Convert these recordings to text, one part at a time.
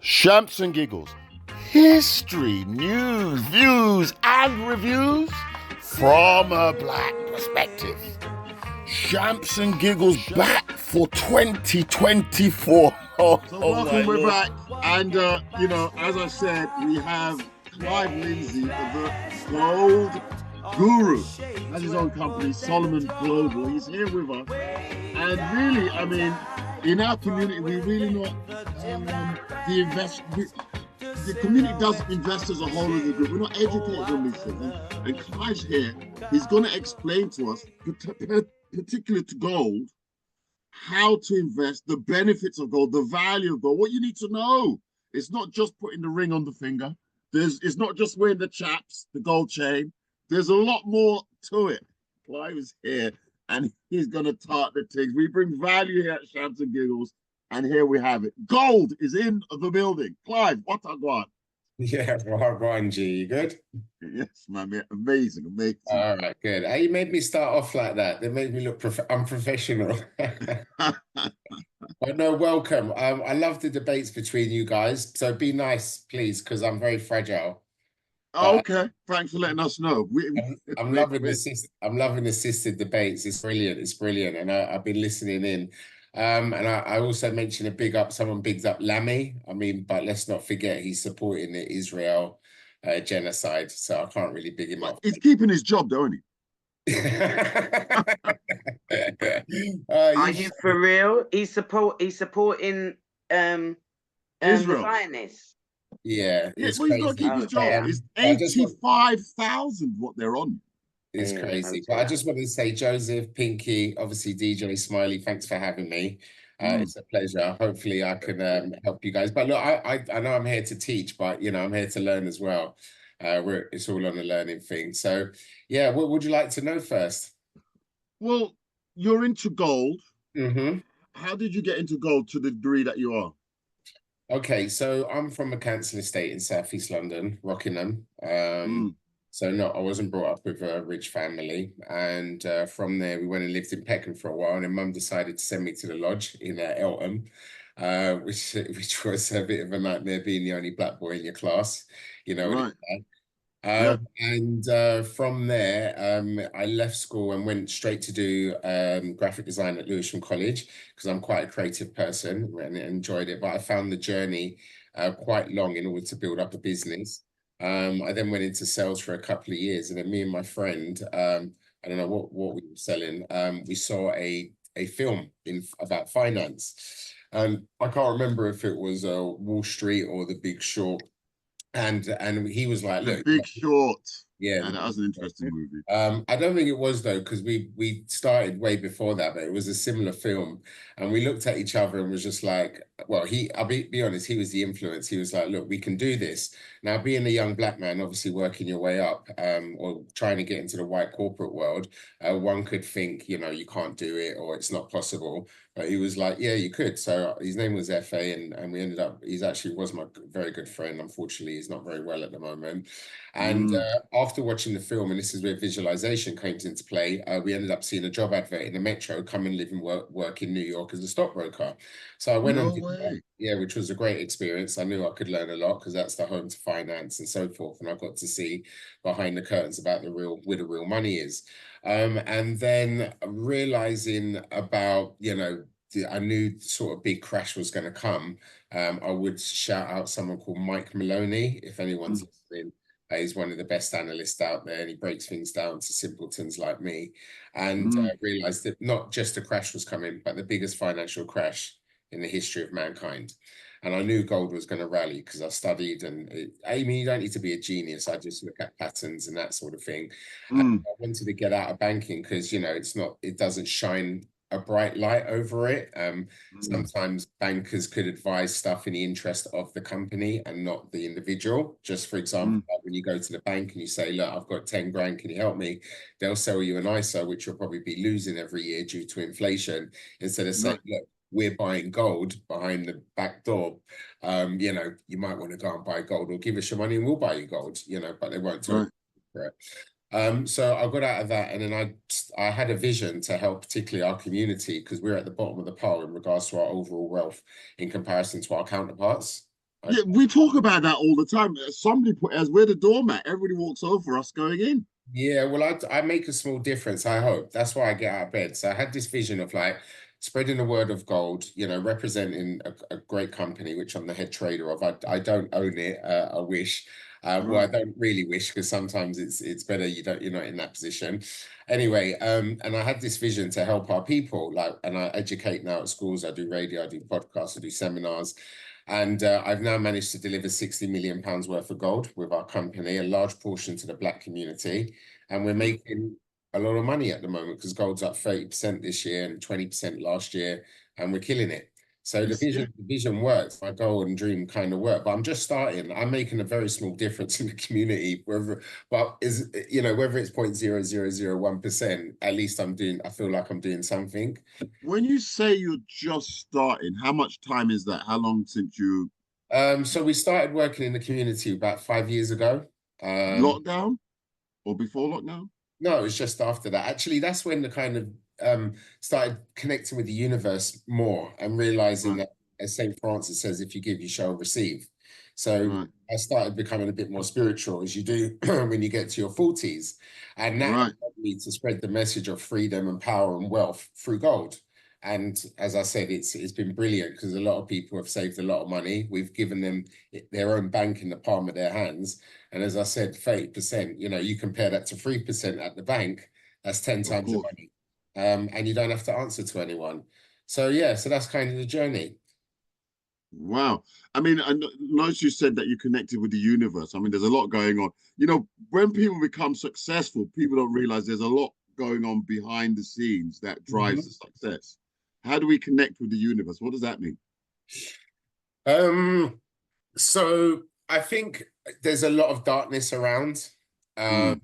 Shamps and Giggles. History, news, views, and reviews from a black perspective. Shamps and Giggles back for 2024. Welcome, we're back. And, as I said, we have Clive Lindsay, the gold guru, has his own company, Solomon Global. He's here with us. And really, I mean, in our community, we really not the community doesn't invest as a whole as a group. We're not educated on these things. And Clive's here. He's going to explain to us, particularly to gold, how to invest, the benefits of gold, the value of gold, what you need to know. It's not just putting the ring on the finger. It's not just wearing the chaps, the gold chain. There's a lot more to it. Clive is here and he's going to tart the things. We bring value here at Shamps and Giggles. And here we have it. Gold is in the building. Clive, what I got? Yeah, right, G, you good? Yes, man, amazing, amazing. All right, good. How you made me start off like that? They made me look unprofessional. But no, welcome. I love the debates between you guys. So be nice, please, because I'm very fragile. Okay, thanks for letting us know. I'm loving assisted debates. It's brilliant. It's brilliant, and I've been listening in. And I also mentioned a big up. Someone bigged up Lammy. I mean, but let's not forget he's supporting the Israel genocide. So I can't really big him up. He's keeping his job, don't he? Are you for real? He's supporting Israel. the Zionists. Yeah, it's well, he's got to keep his job. It's 85,000 what they're on. It's crazy. But I just wanted to say, Joseph, Pinky, obviously DJ Smiley, thanks for having me. It's a pleasure. Hopefully I can help you guys. But look, I know I'm here to teach, but I'm here to learn as well. It's all on a learning thing. So yeah, what would you like to know first? Well, you're into gold. Mm-hmm. How did you get into gold to the degree that you are? Okay, so I'm from a council estate in Southeast London, Rockingham. So no, I wasn't brought up with a rich family. And from there, we went and lived in Peckham for a while. And then Mum decided to send me to the lodge in Eltham, which was a bit of a nightmare being the only black boy in your class, Right. And from there, I left school and went straight to do graphic design at Lewisham College because I'm quite a creative person and enjoyed it. But I found the journey quite long in order to build up a business. I then went into sales for a couple of years, and then me and my friend, I don't know what we were selling. We saw a film about finance. I can't remember if it was Wall Street or The Big Short. And he was like, The look, Big Short. Yeah, that was an interesting movie. I don't think it was though, because we started way before that, but it was a similar film, and we looked at each other and was just like, well, I'll be honest, he was the influence. He was like, look, we can do this. Now, being a young black man, obviously working your way up, or trying to get into the white corporate world, one could think, you can't do it or it's not possible. But he was like, yeah, you could. So his name was FA, and we ended up, was my very good friend. Unfortunately, he's not very well at the moment. And after watching the film, and this is where visualization came into play, we ended up seeing a job advert in the Metro, come and live and work in New York as a stockbroker. So I went on, which was a great experience. I knew I could learn a lot because that's the home to finance and so forth. And I got to see behind the curtains about where the real money is. And then realizing about, I knew sort of big crash was going to come. I would shout out someone called Mike Maloney, if anyone's listening. He's one of the best analysts out there, and he breaks things down to simpletons like me. And realized that not just a crash was coming, but the biggest financial crash in the history of mankind. And I knew gold was going to rally because I studied, and you don't need to be a genius. I just look at patterns and that sort of thing. And I wanted to get out of banking because, it doesn't shine a bright light over it. Sometimes bankers could advise stuff in the interest of the company and not the individual. Just for example, like when you go to the bank and you say, look, I've got 10 grand, can you help me? They'll sell you an ISA, which you'll probably be losing every year due to inflation, instead of saying, look, we're buying gold behind the back door. You might want to go and buy gold, or give us your money and we'll buy you gold, but they won't tell you. So I got out of that, and then I had a vision to help particularly our community, because we're at the bottom of the pile in regards to our overall wealth in comparison to our counterparts. Yeah, we talk about that all the time. Somebody put as we're the doormat. Everybody walks over us going in. Yeah, well, I make a small difference, I hope. That's why I get out of bed. So I had this vision of like spreading the word of gold, you know, representing a great company, which I'm the head trader of. I don't own it. I wish. Well, I Right. don't really wish, because sometimes it's better you're not in that position. Anyway, and I had this vision to help our people, like, and I educate now at schools. I do radio, I do podcasts, I do seminars. And I've now managed to deliver £60 million worth of gold with our company, a large portion to the Black community. And we're making a lot of money at the moment, because gold's up 30% this year and 20% last year, and we're killing it. So the vision works. My goal and dream kind of work, but I'm just starting. I'm making a very small difference in the community, whether it's 0.0001%, at least I feel like I'm doing something. When you say you're just starting, how much time is that? How long since you So we started working in the community about 5 years ago. lockdown or before lockdown? No, it was just after that. Actually, that's when the kind of started connecting with the universe more, and realizing Right, that, as Saint Francis says, if you give, you shall receive. So right, I started becoming a bit more spiritual, as you do when you get to your 40s. And that right. allowed me to spread the message of freedom and power and wealth through gold. And as I said, it's been brilliant, because a lot of people have saved a lot of money. We've given them their own bank in the palm of their hands. And as I said, 30%, you know, you compare that to 3% at the bank, that's 10 Of times the course. money. And you don't have to answer to anyone. So yeah, so that's kind of the journey. Wow. I mean, I noticed you said that you connected with the universe. I mean, there's a lot going on. You know, when people become successful, people don't realize there's a lot going on behind the scenes that drives the success. How do we connect with the universe? What does that mean? So I think there's a lot of darkness around, Mm,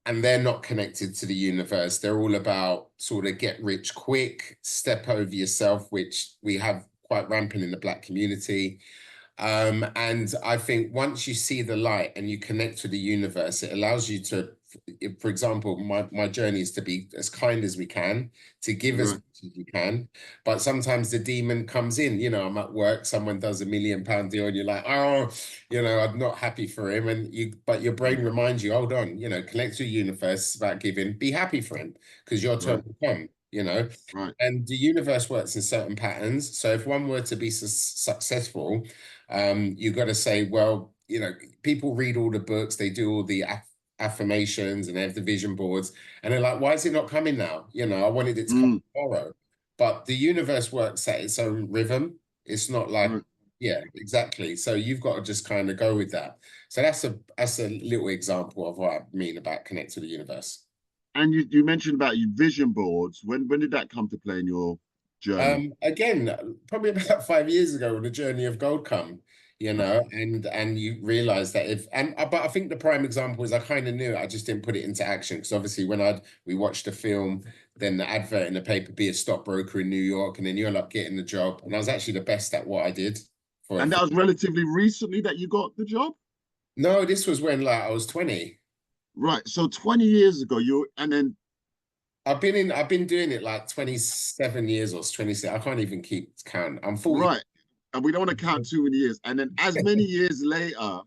and they're not connected to the universe. They're all about sort of get rich quick, step over yourself, which we have quite rampant in the Black community. And I think once you see the light and you connect with the universe, it allows you to, for example, my journey is to be as kind as we can, to give as right, much as we can. But sometimes the demon comes in, you know, I'm at work, someone does £1 million deal, and you're like, oh, you know, I'm not happy for him. But your brain reminds you, hold on, you know, connect to the universe, it's about giving, be happy for him, because your turn right, will come, you know. right. And the universe works in certain patterns. So if one were to be successful, you've got to say, well, you know, people read all the books, they do all the affirmations, and they have the vision boards, and they're like, why is it not coming now? You know, I wanted it to come Mm, tomorrow. But the universe works at its own rhythm. It's not like, right. yeah, exactly. So you've got to just kind of go with that. So that's a little example of what I mean about connect to the universe. And you mentioned about your vision boards. When did that come to play in your journey? Again, probably about 5 years ago, when the journey of gold come, you know, and you realize that but I think the prime example is, I kind of knew it, I just didn't put it into action, because obviously when we watched the film, then the advert in the paper, be a stockbroker in New York, and then you end up getting the job, and I was actually the best at what I did for. And that was relatively recently that you got the job? No, this was when, like, I was 20. Right. So 20 years ago, and then I've been doing it like 27 years or 26. I can't even keep count. I'm 40. right. And we don't want to count too many years. And then as many years later,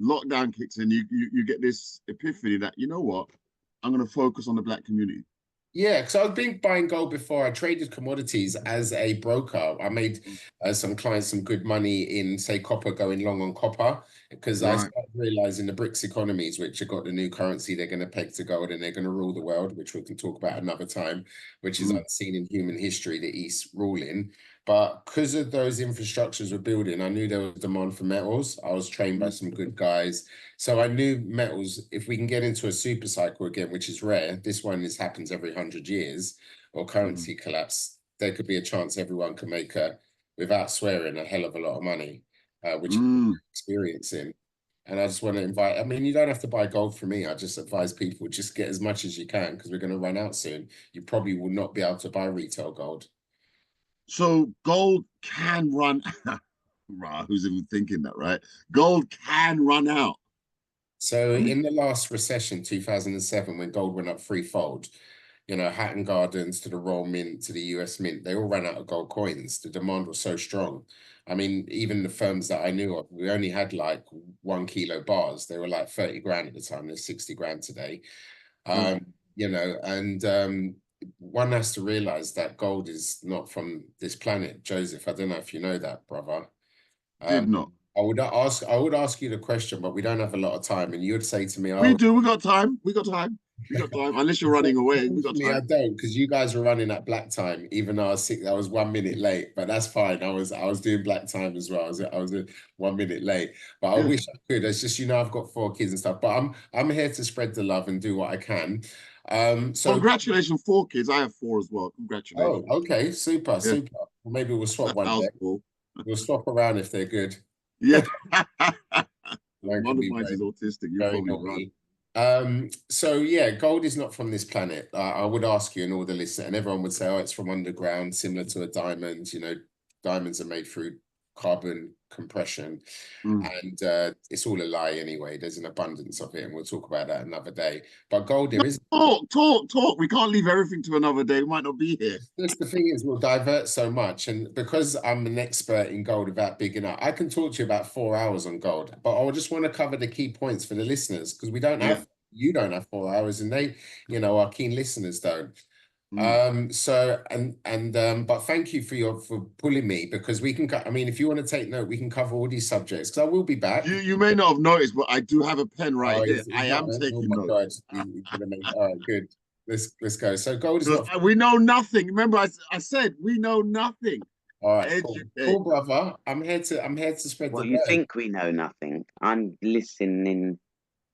lockdown kicks in, you get this epiphany that, you know what, I'm going to focus on the Black community. Yeah, because I've been buying gold before. I traded commodities as a broker. I made some clients some good money in, say, copper, going long on copper, because I Right. started realizing the BRICS economies, which have got the new currency, they're going to peg to gold, and they're going to rule the world, which we can talk about another time, which is Mm, unseen in human history, the East ruling. But because of those infrastructures we're building, I knew there was demand for metals. I was trained by some good guys. So I knew metals, if we can get into a super cycle again, which is rare, this happens every 100 years, or mm, currency collapse, there could be a chance everyone can make, without swearing, a hell of a lot of money, which is mm. experiencing. And I just want to invite, I mean, you don't have to buy gold from me. I just advise people, just get as much as you can, because we're going to run out soon. You probably will not be able to buy retail gold. So gold can run out. Right. Who's even thinking that, right? Gold can run out. So I mean, in the last recession, 2007, when gold went up threefold, you know, Hatton Gardens to the Royal Mint to the US Mint, they all ran out of gold coins. The demand was so strong. I mean, even the firms that I knew of, we only had like 1 kilo bars. They were like 30 grand at the time. They're 60 grand today. You know, and one has to realize that gold is not from this planet. Joseph, I don't know if you know that, brother. Did not. I would ask you the question, but we don't have a lot of time. And you would say to me, We "Oh, do. We got time. We got time. We got time. Unless you're running away, we got I time. don't, because you guys were running at black time, even though I was 1 minute late, but that's fine. I was doing black time as well. I was 1 minute late, but I wish I could. It's just, you know, I've got 4 kids and stuff, but I'm here to spread the love and do what I can. So Congratulations, 4 kids. I have 4 as well. Congratulations. oh, okay, super. Well, maybe we'll swap one day. Cool. We'll swap around if they're good. Yeah. One of mine is autistic. You're probably right. So yeah, gold is not from this planet. I would ask you and all the listeners, and everyone would say, oh, it's from underground, similar to a diamond. You know, diamonds are made through carbon compression, and it's all a lie anyway. There's an abundance of it, and we'll talk about that another day. But gold, there is talk. We can't leave everything to another day. We might not be here. Just the thing is, we'll divert so much, and because I'm an expert in gold about bigging up, I can talk to you about 4 hours on gold. But I just want to cover the key points for the listeners, because we don't have, you don't have 4 hours, and they, you know, our keen listeners don't. But thank you for pulling me, because we can, I mean, if you want to take note, we can cover all these subjects, because I will be back. You may not have noticed, but I do have a pen right here. I am taking notes. All right, good. Let's go. So gold is not. We know nothing. Remember, I said we know nothing. All right, cool, brother. I'm here to spread the word. You think we know nothing? I'm listening.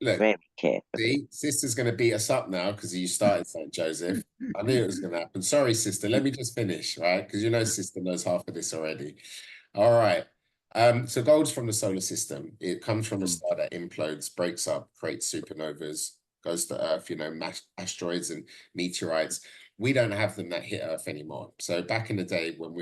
Look, very carefully. See, sister's going to beat us up now because you started, St. Joseph. I knew it was going to happen. Sorry, sister. Let me just finish, right? Because you know sister knows half of this already. All right. So gold's from the solar system. It comes from a star that implodes, breaks up, creates supernovas, goes to Earth, you know, asteroids and meteorites. We don't have them that hit Earth anymore. So back in the day when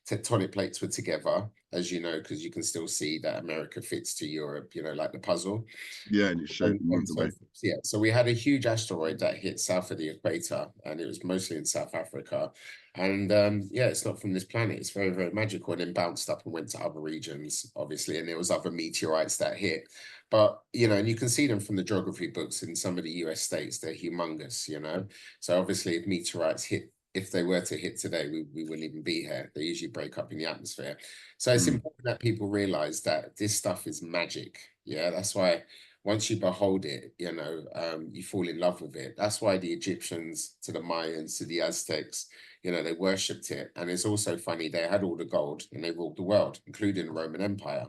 tectonic plates were together, as you know, because you can still see that America fits to Europe, you know, like the puzzle. Yeah, and it showed the way. Yeah, so we had a huge asteroid that hit south of the equator, and it was mostly in South Africa. And yeah, it's not from this planet. It's very, very magical, and then bounced up and went to other regions, obviously, and there was other meteorites that hit. But, you know, and you can see them from the geography books in some of the US states. They're humongous, you know. So obviously if meteorites hit, if they were to hit today, we wouldn't even be here. They usually break up in the atmosphere. So it's important that people realize that this stuff is magic. Yeah, that's why once you behold it, you know, you fall in love with it. That's why the Egyptians to the Mayans to the Aztecs, you know, they worshipped it. And it's also funny, they had all the gold and they ruled the world, including the Roman Empire.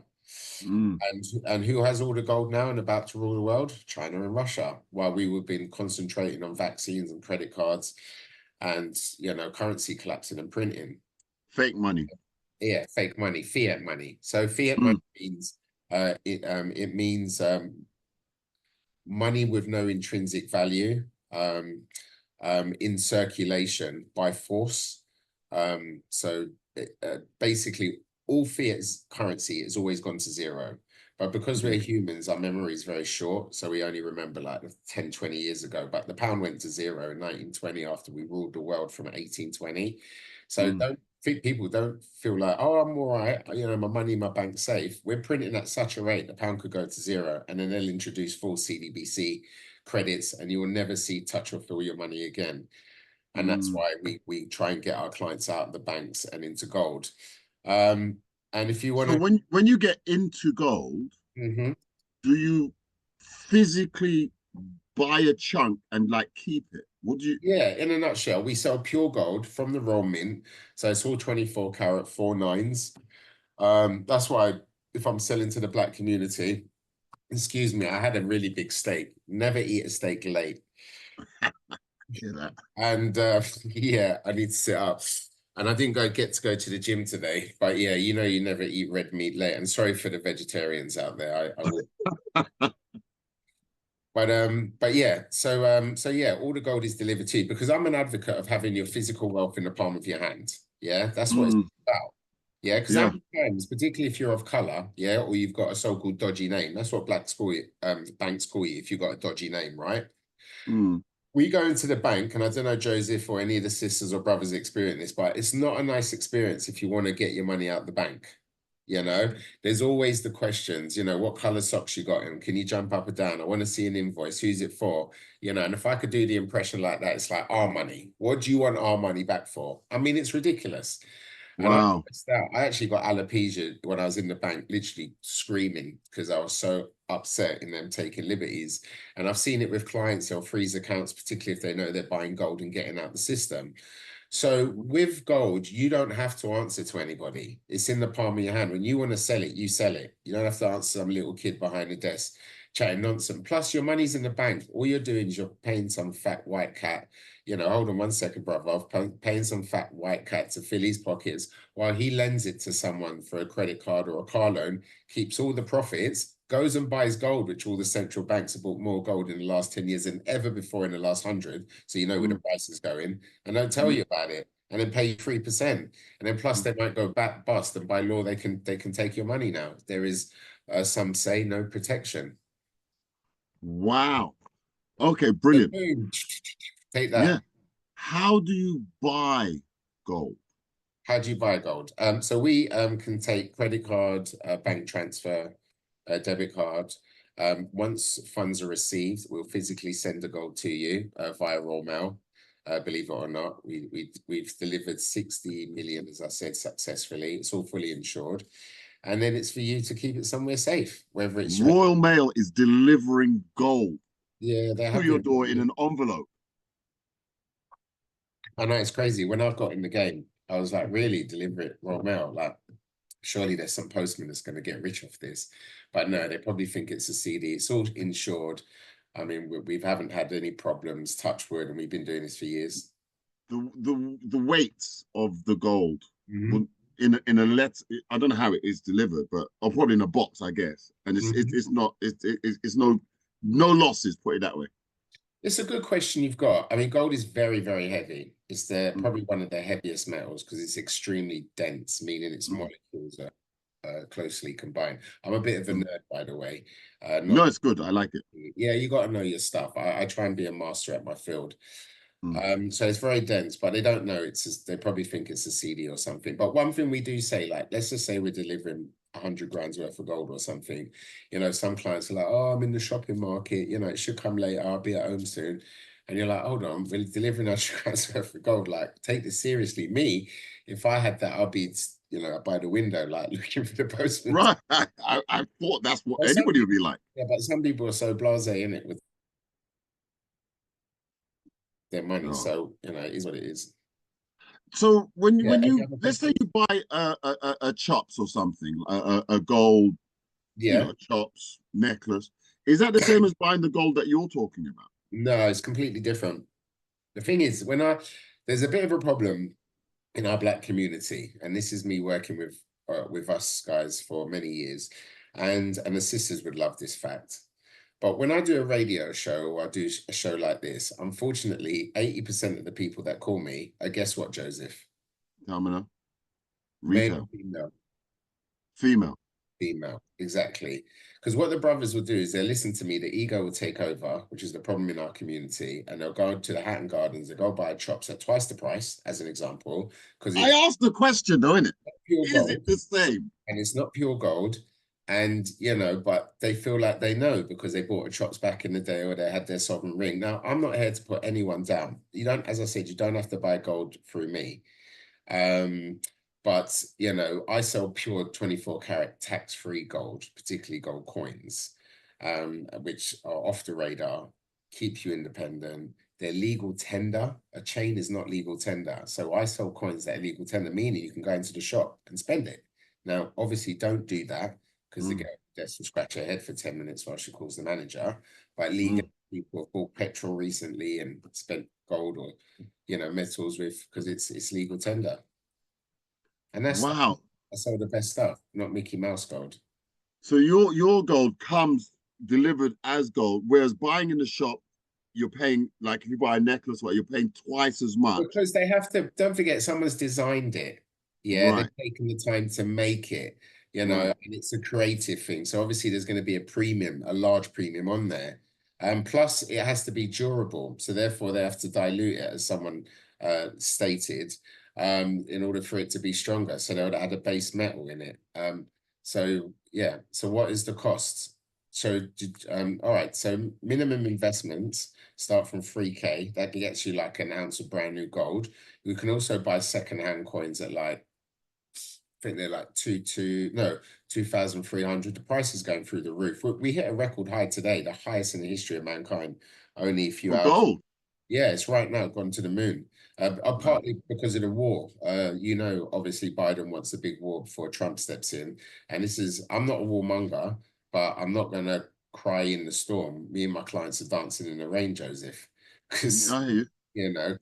And who has all the gold now and about to rule the world? China and Russia, while we have been concentrating on vaccines and credit cards and, you know, currency collapsing and printing. Fake money. Yeah, fake money, fiat money. So fiat money means it means money with no intrinsic value in circulation by force. So basically all fiat currency has always gone to zero. But because we're humans, our memory is very short. So we only remember like 10, 20 years ago. But the pound went to zero in 1920 after we ruled the world from 1820. So people don't feel like, oh, I'm all right. You know, my money in my bank's safe. We're printing at such a rate, the pound could go to zero. And then they'll introduce full CDBC credits and you will never see touch or feel your money again. And that's why we try and get our clients out of the banks and into gold. And if you want to, so when you get into gold, do you physically buy a chunk and like keep it? Would you? Yeah, in a nutshell, we sell pure gold from the Royal Mint, so it's all 24 karat 4 9s. That's why if I'm selling to the black community, excuse me, I had a really big steak. Never eat a steak late. And yeah, I need to sit up. And I didn't get to go to the gym today, but yeah, you know, you never eat red meat late. And sorry for the vegetarians out there. I will. But yeah, so yeah, all the gold is delivered to you because I'm an advocate of having your physical wealth in the palm of your hand. Yeah, that's what it's about. Yeah, because sometimes, particularly if you're of color, yeah, or you've got a so-called dodgy name, that's what banks call you if you've got a dodgy name, right? We go into the bank, and I don't know, Joseph, or any of the sisters or brothers experience this, but it's not a nice experience if you want to get your money out the bank. You know, there's always the questions, you know, what color socks you got in? Can you jump up or down? I want to see an invoice. Who's it for? You know, and if I could do the impression like that, it's like our money. What do you want our money back for? I mean, it's ridiculous. And Wow. I actually got alopecia when I was in the bank, literally screaming because I was so upset in them taking liberties. And I've seen it with clients who'll freeze accounts, particularly if they know they're buying gold and getting out the system. So with gold, you don't have to answer to anybody. It's in the palm of your hand. When you want to sell it, you sell it. You don't have to answer some little kid behind the desk chatting nonsense. Plus, your money's in the bank. All you're doing is you're paying some fat white cat. You know, hold on 1 second, brother. I'm paying some fat white cat to fill his pockets while he lends it to someone for a credit card or a car loan, keeps all the profits, goes and buys gold, which all the central banks have bought more gold in the last 10 years than ever before in the last 100. So you know where the price is going, and don't tell you about it, and then pay you 3%. And then plus they might go back bust, and by law they can take your money now. There is some say no protection. Wow. Okay, brilliant. Boom. Take that. Yeah. How do you buy gold? How do you buy gold? So we can take credit card, bank transfer, debit card. Once funds are received, we'll physically send the gold to you via raw mail. Believe it or not, we've delivered 60 million, as I said, successfully. It's all fully insured. And then it's for you to keep it somewhere safe, whether it's Royal Mail is delivering gold to your door in an envelope. I know, it's crazy. When I got in the game, I was like, really, deliver it Royal Mail? Like, surely there's some postman that's going to get rich off this. But no, they probably think it's a CD. It's all insured. I mean, we haven't had any problems, touch wood, and we've been doing this for years. The weights of the gold in a letter, I don't know how it is delivered, but or probably in a box, I guess. And it's no losses, put it that way. It's a good question you've got. I mean, gold is very, very heavy. It's probably one of the heaviest metals because it's extremely dense, meaning its molecules are closely combined. I'm a bit of a nerd, by the way. No, it's good. I like it. Yeah, you got to know your stuff. I try and be a master at my field. So it's very dense, but they don't know they probably think it's a CD or something. But one thing we do say, like, let's just say we're delivering 100 grand's worth of gold or something. You know, some clients are like, oh, I'm in the shopping market. You know, it should come later. I'll be at home soon. And you're like, hold on, we're delivering 100 grand's worth of gold. Like, take this seriously. Me, if I had that, I'll be, you know, by the window, like looking for the postman. Right. I thought that's what anybody would be like. Yeah, but some people are so blasé in it with their money. So, you know, it is what it is. So when you let's say you buy a chops or something, a gold, you know, chops necklace, is that the same as buying the gold that you're talking about? No, it's completely different. The thing is, there's a bit of a problem in our Black community, and this is me working with us guys for many years, and the sisters would love this fact. But when I do a radio show or I do a show like this, unfortunately, 80% of the people that call me are, guess what, Joseph? Retail. Male, female. Female, exactly. Because what the brothers will do is they'll listen to me, the ego will take over, which is the problem in our community, and they'll go to the Hatton Gardens, they'll go buy chops at twice the price, as an example. Because I asked the question, though, isn't it? Is it the same? And it's not pure gold. And, you know, but they feel like they know because they bought a chops back in the day or they had their sovereign ring. Now, I'm not here to put anyone down. You don't, as I said, you don't have to buy gold through me. But, you know, I sell pure 24 karat tax-free gold, particularly gold coins, which are off the radar, keep you independent. They're legal tender. A chain is not legal tender. So I sell coins that are legal tender, meaning you can go into the shop and spend it. Now, obviously, don't do that because the girl gets to scratch her head for 10 minutes while she calls the manager. But legally, people have bought petrol recently and spent gold or, you know, metals because it's legal tender. And that's wow. I sell the best stuff, not Mickey Mouse gold. So your gold comes delivered as gold, whereas buying in the shop, you're paying, like if you buy a necklace, you're paying twice as much. Because they have to, don't forget, someone's designed it. Yeah, they've taken the time to make it, you know, and it's a creative thing. So obviously there's going to be a premium, a large premium on there. Plus, it has to be durable. So therefore, they have to dilute it, as someone stated, in order for it to be stronger. So they would add a base metal in it. So yeah. So what is the cost? So all right. So minimum investments start from 3K. That gets you like an ounce of brand new gold. You can also buy secondhand coins at like, I think they're like 2,300. The price is going through the roof. We hit a record high today, the highest in the history of mankind, only a few For hours. gold. Yeah, it's right now gone to the moon. Partly because of the war. Obviously Biden wants a big war before Trump steps in. And I'm not a warmonger, but I'm not gonna cry in the storm. Me and my clients are dancing in the rain, Joseph. Because I hear you.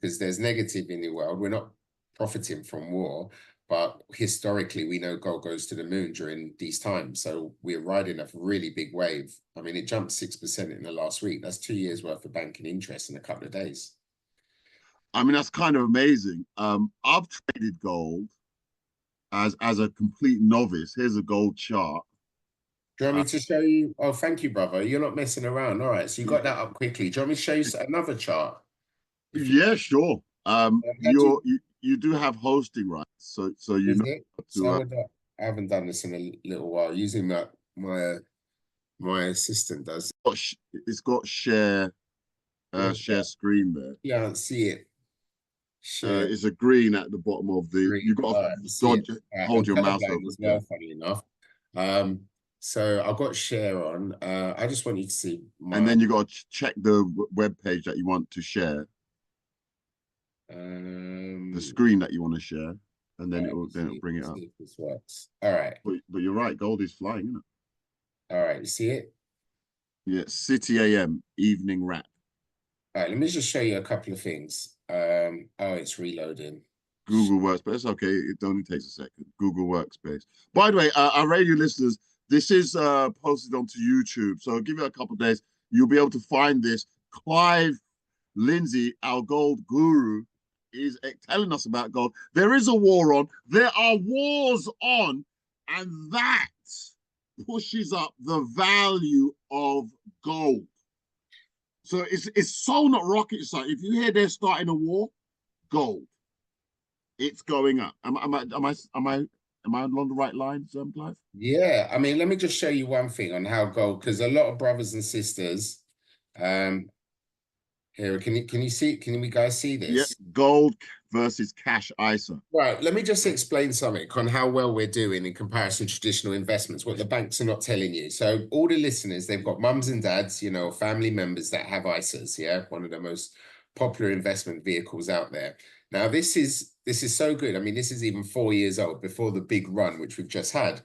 because there's negative in the world. We're not profiting from war, but historically we know gold goes to the moon during these times. So we're riding a really big wave. I mean, it jumped 6% in the last week. That's 2 years worth of banking interest in a couple of days. I mean, that's kind of amazing. I've traded gold as a complete novice. Here's a gold chart. Do you want me to show you? Oh, thank you, brother. You're not messing around. All right, so you got that up quickly. Do you want me to show you another chart? Yeah, sure. You do have hosting rights, so you know to. I haven't done this in a little while. Using that, my assistant does. It's got share screen there. Yeah, see it. It's a green at the bottom of the. Green. You got to hold your mouse over as well. Funny enough. So I've got share on. I just want you to see and then you got to check the web page that you want to share. The screen that you want to share, and then it'll bring it up. If this works. All right. But you're right, gold is flying, isn't it? All right, you see it? Yeah, City AM evening wrap. All right, let me just show you a couple of things. Oh, it's reloading. Google Workspace. Okay, it only takes a second. Google Workspace. By the way, our radio listeners, this is posted onto YouTube, so give it a couple of days. You'll be able to find this. Clive Lindsay, our gold guru, is telling us about gold. There is a war on. There are wars on, and that pushes up the value of gold. So it's so not rocket science. If you hear they're starting a war, gold, it's going up. Am I along the right lines, Clive? Yeah, I mean, let me just show you one thing on how gold, because a lot of brothers and sisters, here, can you see? Can you guys see this? Yes, gold versus cash ISA. Right. Let me just explain something on how well we're doing in comparison to traditional investments, what the banks are not telling you. So all the listeners, they've got mums and dads, family members that have ISAs. Yeah, one of the most popular investment vehicles out there. Now, this is so good. I mean, this is even 4 years old, before the big run, which we've just had.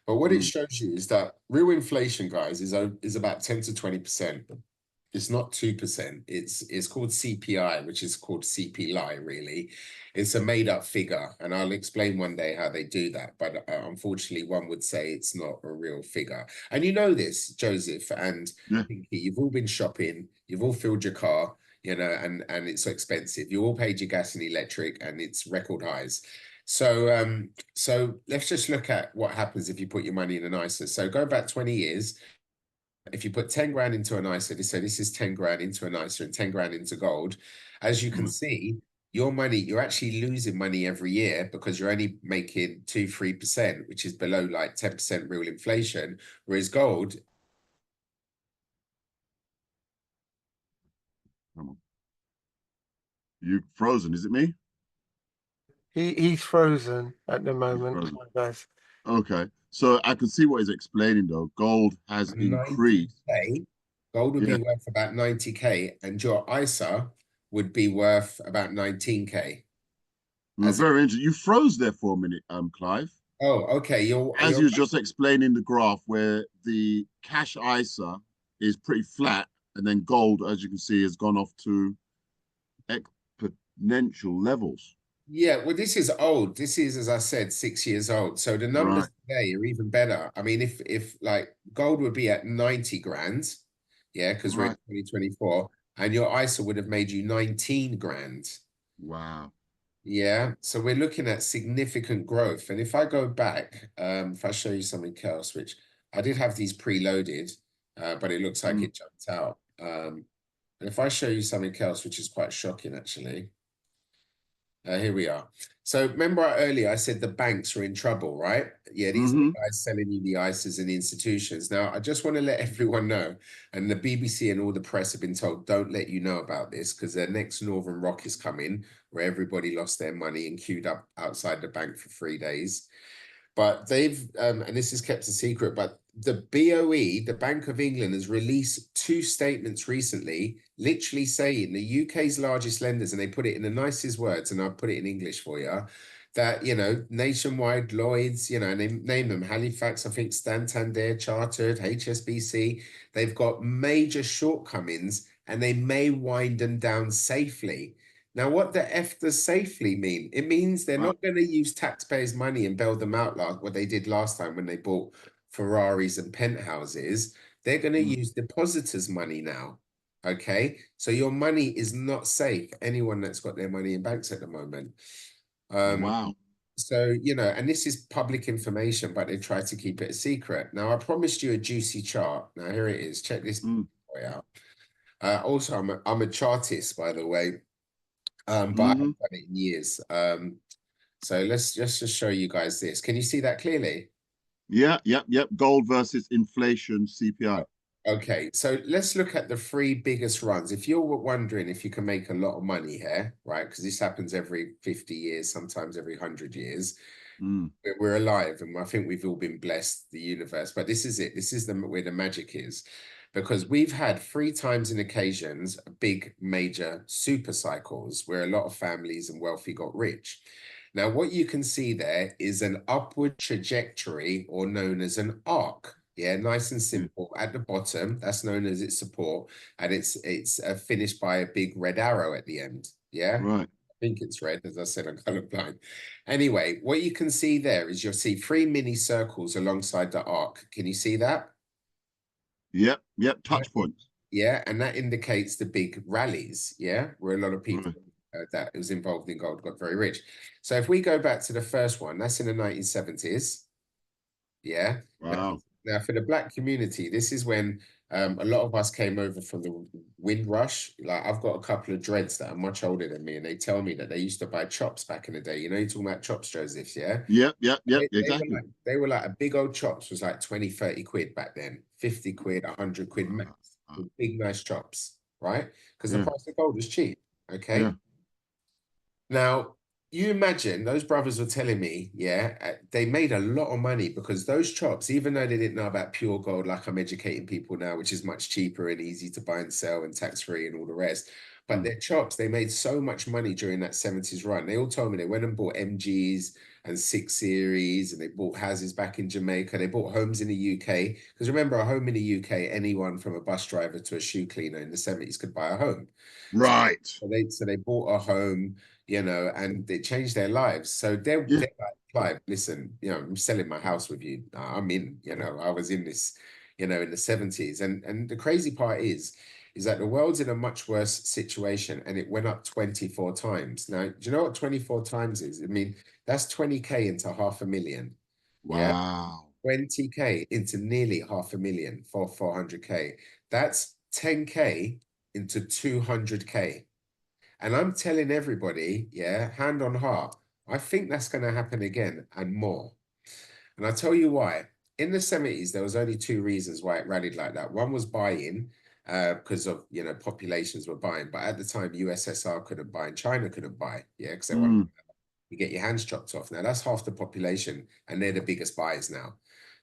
But what it shows you is that real inflation, guys, is about 10 to 20%. It's not 2%. It's called CPI, which is called CPI, really. It's a made-up figure, and I'll explain one day how they do that. But unfortunately, one would say it's not a real figure. And you know this, Joseph and Pinky, you've all been shopping, you've all filled your car, and it's so expensive. You all paid your gas and electric, and it's record highs. So let's just look at what happens if you put your money in an ISA. So go back 20 years. If you put 10 grand into an ISA, so this is 10 grand into an ISA and 10 grand into gold, as you can see, your money, you're actually losing money every year because you're only making 2-3%, which is below like 10% real inflation. Whereas gold. Come on. You frozen, is it me? He's frozen at the moment, guys. Okay. So I can see what he's explaining though. Gold has increased. Gold would be worth about 90K, and your ISA would be worth about 19K. Very interesting. You froze there for a minute, Clive. Oh, okay. As you were just explaining the graph where the cash ISA is pretty flat, and then gold, as you can see, has gone off to exponential levels. Yeah, well, this is old. This is, as I said, 6 years old. So the numbers today are even better. I mean, if like gold would be at 90 grand, yeah, because we're in 2024, and your ISA would have made you 19 grand. Wow. Yeah, so we're looking at significant growth. And if I go back, if I show you something else, which I did have these preloaded, but it looks like it jumped out. And if I show you something else, which is quite shocking, actually. Here we are. So remember earlier I said the banks are in trouble, right? Yeah, these are the guys selling you the ISAs and the institutions. Now, I just want to let everyone know, and the BBC and all the press have been told, don't let you know about this because their next Northern Rock is coming, where everybody lost their money and queued up outside the bank for 3 days. But they've, and this is kept a secret, but the BOE, the Bank of England, has released 2 statements recently, literally saying the UK's largest lenders, and they put it in the nicest words, and I'll put it in English for you, that, you know, Nationwide, Lloyds, you know, and they name them, Halifax, I think, Santander, Chartered, HSBC, they've got major shortcomings and they may wind them down safely. Now, what the F does safely mean? It means they're not going to use taxpayers' money and bail them out like what they did last time when they bought Ferraris and penthouses. They're going to use depositors' money now. Okay, so your money is not safe. Anyone that's got their money in banks at the moment. Wow. So, you know, and this is public information, but they try to keep it a secret. Now, I promised you a juicy chart. Now, here it is. Check this way out. Also, I'm a chartist, by the way. But I haven't done it in years. So let's just show you guys this. Can you see that clearly? Yeah, yep. Gold versus inflation, CPI. Okay, so let's look at the 3 biggest runs. If you're wondering if you can make a lot of money here, right? Because this happens every 50 years, sometimes every 100 years. We're alive, and I think we've all been blessed, the universe. But this is it. This is where the magic is. Because we've had 3 times in occasions big major super cycles where a lot of families and wealthy got rich. Now, what you can see there is an upward trajectory, or known as an arc. Yeah, nice and simple. At the bottom, that's known as its support, and it's finished by a big red arrow at the end. Yeah, right. I think it's red, as I said, I'm colorblind. Anyway, what you can see there is you'll see 3 mini circles alongside the arc. Can you see that? Yep. Touch points. Yeah, and that indicates the big rallies, yeah, where a lot of people that was involved in gold got very rich. So if we go back to the first one, that's in the 1970s. Yeah. Wow. Now for the Black community, this is when a lot of us came over from the Windrush. Like, I've got a couple of dreads that are much older than me, and they tell me that they used to buy chops back in the day. You know, you're talking about chops, Joseph, yeah? Yep, Exactly. exactly. They were like a big old chops was like 20, 30 quid back then, 50 quid, 100 quid max. Big, nice chops, right? Because the price of gold was cheap, okay? Yeah. Now, you imagine those brothers were telling me, they made a lot of money because those chops, even though they didn't know about pure gold, like I'm educating people now, which is much cheaper and easy to buy and sell and tax-free and all the rest, but their chops, they made so much money during that 70s run. They all told me they went and bought MGs and 6 Series, and they bought houses back in Jamaica. They bought homes in the UK. Because remember, a home in the UK, anyone from a bus driver to a shoe cleaner in the 70s could buy a home. Right. So they bought a home, you know, and it changed their lives. So they're like, Clive, listen, you know, I'm selling my house with you. I'm in, you know, I was in this, you know, in the 70s. And the crazy part is that the world's in a much worse situation, and it went up 24 times. Now, do you know what 24 times is? I mean, that's 20K into 500,000. Wow. Yeah? 20K into nearly 500,000 for 400K. That's 10K into 200K. And I'm telling everybody, hand on heart, I think that's going to happen again and more. And I'll tell you why. In the 70s, there was only 2 reasons why it rallied like that. One was buying, because of, you know, populations were buying. But at the time, USSR couldn't buy and China couldn't buy. Yeah, because they wanted you get your hands chopped off. Now, that's half the population, and they're the biggest buyers now.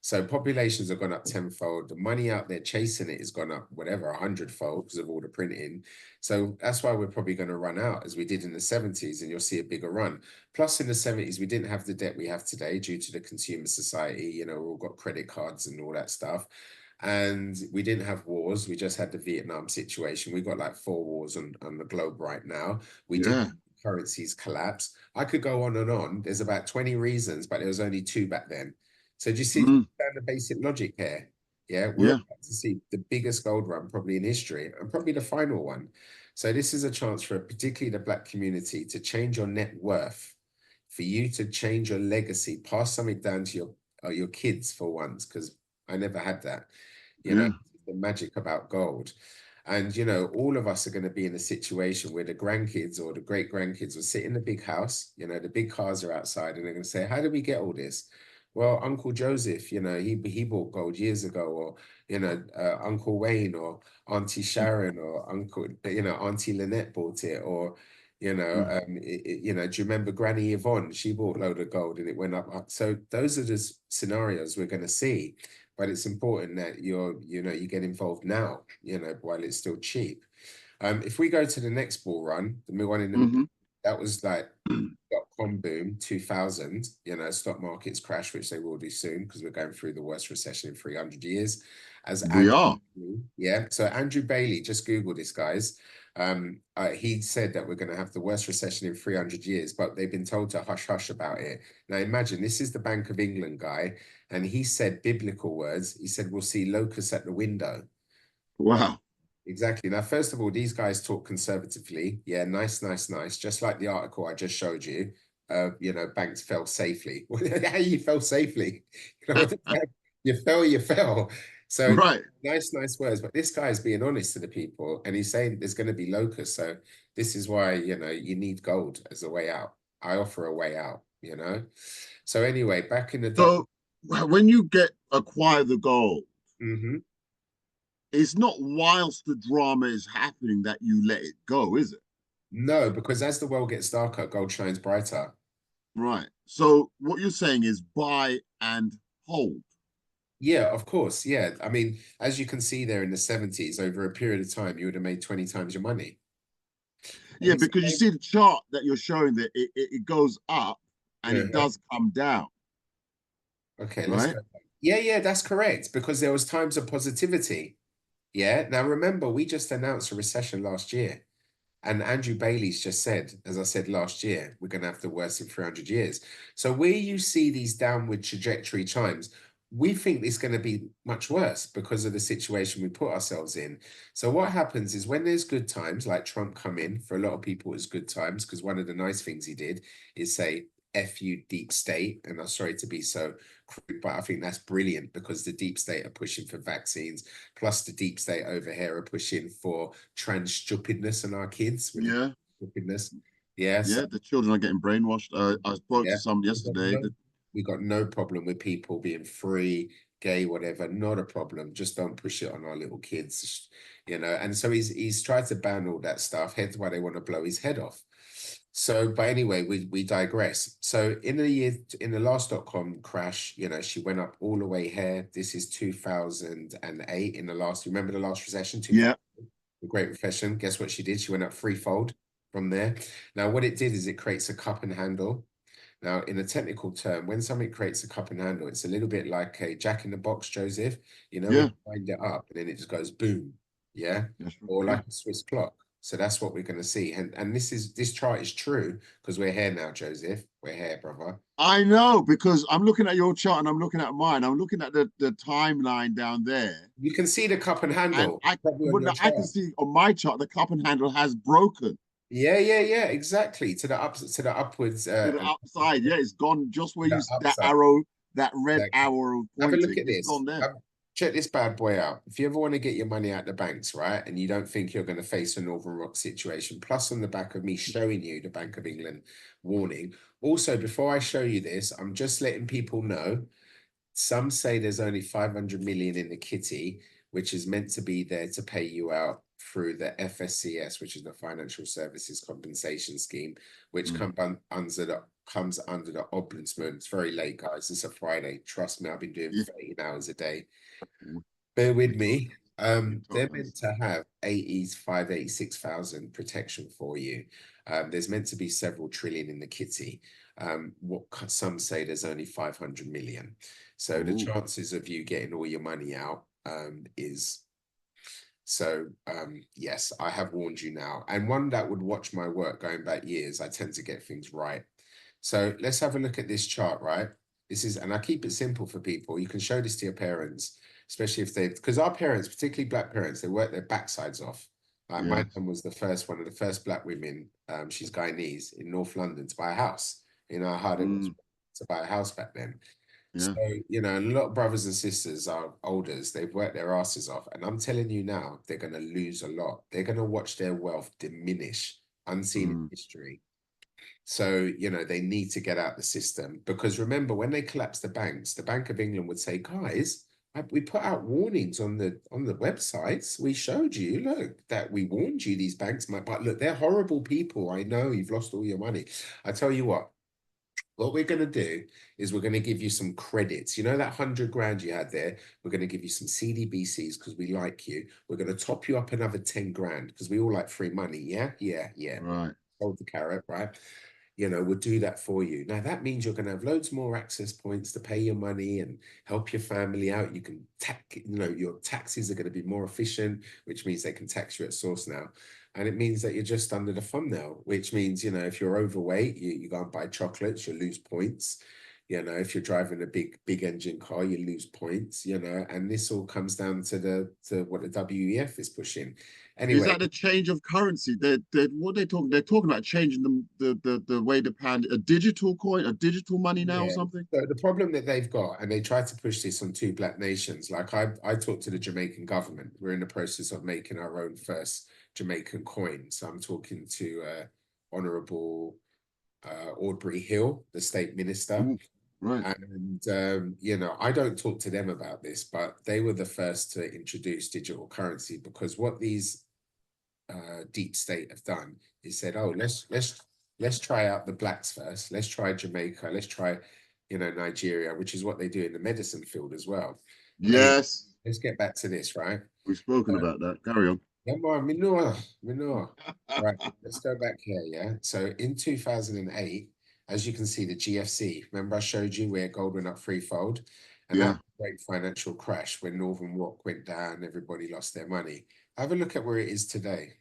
So populations have gone up tenfold. The money out there chasing it has gone up, whatever, 100-fold because of all the printing. So that's why we're probably going to run out, as we did in the 70s, and you'll see a bigger run. Plus, in the 70s, we didn't have the debt we have today due to the consumer society. You know, we all got credit cards and all that stuff. And we didn't have wars. We just had the Vietnam situation. We got like 4 wars on the globe right now. We did currencies collapse. I could go on and on. There's about 20 reasons, but there was only 2 back then. So do you see the basic logic here? Yeah, we're about to see the biggest gold run probably in history, and probably the final one. So this is a chance for particularly the Black community to change your net worth, for you to change your legacy, pass something down to your kids for once, because I never had that. You know, the magic about gold. And, you know, all of us are going to be in a situation where the grandkids or the great grandkids will sit in the big house, you know, the big cars are outside, and they're going to say, how did we get all this? Well, Uncle Joseph, you know, he bought gold years ago, or, you know, Uncle Wayne or Auntie Sharon or Uncle, you know, Auntie Lynette bought it, or, you know, you know, do you remember Granny Yvonne? She bought a load of gold and it went up. So those are the scenarios we're going to see. But it's important that you know, you get involved now, you know, while it's still cheap. If we go to the next bull run, the one in the that was like dot-com boom 2000, you know, stock markets crash, which they will do soon because we're going through the worst recession in 300 years. We are. Yeah. So Andrew Bailey, just Google this, guys. He said that we're going to have the worst recession in 300 years, but they've been told to hush hush about it. Now imagine this is the Bank of England guy, and he said biblical words. He said we'll see locusts at the window. Wow. Exactly. Now, first of all, these guys talk conservatively. Yeah, nice, nice, nice. Just like the article I just showed you. You know, banks fell safely. How you fell safely? You know, you fell. So Right. nice, nice words. But this guy is being honest to the people, and he's saying there's going to be locusts. So this is why, you know, you need gold as a way out. I offer a way out, you know. So anyway, back in the day. So when you acquire the gold, Mm-hmm. it's not whilst the drama is happening that you let it go, is it? No, because as the world gets darker, gold shines brighter. Right. So what you're saying is buy and hold. Yeah, of course. Yeah. I mean, as you can see there in the 70s, over a period of time, you would have made 20 times your money. Yeah, because you see the chart that you're showing that it goes up and it does come down. Okay, let's right? go back. Yeah, that's correct. Because there was times of positivity. Yeah. Now remember, we just announced a recession last year. And Andrew Bailey's just said, as I said last year, we're going to have the worst in 300 years. So where you see these downward trajectory times, we think it's going to be much worse because of the situation we put ourselves in. So what happens is when there's good times, like Trump come in, for a lot of people it's good times, because one of the nice things he did is say, F you deep state. And I'm sorry to be so crude, but I think that's brilliant because the deep state are pushing for vaccines, plus the deep state over here are pushing for trans stupidness in our kids. Yeah. Stupidness. Yeah. Yeah, So, the children are getting brainwashed. I spoke to some we yesterday. got no problem with people being free, gay, whatever. Not a problem. Just don't push it on our little kids, you know. And so he's tried to ban all that stuff. Hence why they want to blow his head off. So, but anyway, we digress. So in the last dot-com crash, you know, she went up all the way here. This is 2008 in the last, remember the last recession? Yeah. The Great Recession. Guess what she did? She went up threefold from there. Now, what it did is it creates a cup and handle. Now, in a technical term, when something creates a cup and handle, it's a little bit like a jack in the box, Joseph. You know, Yeah. you wind it up and then it just goes boom. Yeah. Or like a Swiss clock. So that's what we're going to see. And this chart is true because we're here now, Joseph. We're here, brother. I know, because I'm looking at your chart and I'm looking at mine. I'm looking at the timeline down there. You can see the cup and handle. And I can see on my chart the cup and handle has broken. Yeah, exactly. To the upwards. To the upside, yeah, it's gone just where you that upside. arrow, that red arrow pointing. Have a look at this. It's gone there. Check this bad boy out. If you ever want to get your money out the banks, right, and you don't think you're going to face a Northern Rock situation, plus on the back of me showing you the Bank of England warning. Also, before I show you this, I'm just letting people know, some say there's only 500 million in the kitty, which is meant to be there to pay you out through the FSCS, which is the Financial Services Compensation Scheme, which comes under the Ombudsman. It's very late, guys. It's a Friday. Trust me, I've been doing 13 hours a day. Bear with me. They're meant to have 586,000 protection for you. There's meant to be several trillion in the kitty. What some say there's only 500 million. So the chances of you getting all your money out is... So, yes, I have warned you now. And one that would watch my work going back years, I tend to get things right. So let's have a look at this chart, right? This is, and I keep it simple for people. You can show this to your parents, especially if because our parents, particularly black parents, they work their backsides off. Like my mum was one of the first black women, she's Guyanese, in North London to buy a house. You know how hard it was to buy a house back then. Yeah. So, you know, a lot of brothers and sisters are olders, they've worked their asses off. And I'm telling you now, they're going to lose a lot. They're going to watch their wealth diminish, unseen in history. So, you know, they need to get out the system because remember, when they collapsed the banks, the Bank of England would say, guys, we put out warnings on the websites. We showed you, look, that we warned you these banks might, but look, they're horrible people. I know you've lost all your money. I tell you what we're going to do is we're going to give you some credits. You know, that 100 grand you had there, we're going to give you some CDBCs because we like you. We're going to top you up another 10 grand because we all like free money. Yeah. Right. Hold the carrot, right? You know, we'll do that for you. Now, that means you're going to have loads more access points to pay your money and help your family out. You can your taxes are going to be more efficient, which means they can tax you at source now. And it means that you're just under the thumbnail, which means, you know, if you're overweight, you go and buy chocolates, you lose points. You know, if you're driving a big engine car, you lose points, you know, and this all comes down to what the WEF is pushing. Is Anyway, that the change of currency? What they talking? They're talking about changing the way the pound, a digital coin, a digital money now or yeah. something. So the problem that they've got, and they tried to push this on two black nations. Like I talked to the Jamaican government. We're in the process of making our own first Jamaican coin. So I'm talking to Honourable Aubrey Hill, the state minister. Ooh, right. And you know, I don't talk to them about this, but they were the first to introduce digital currency because what these deep state have done is said, oh, let's try out the blacks first. Let's try Jamaica. Let's try, you know, Nigeria, which is what they do in the medicine field as well. Anyway, Yes, let's get back to this, right? we've spoken about that. Carry on. Minua. Right, let's go back here, yeah? So in 2008, as you can see, the GFC, remember I showed you where gold went up threefold? And that Yeah. was a great financial crash when Northern Rock went down, everybody lost their money. Have a look at where it is today.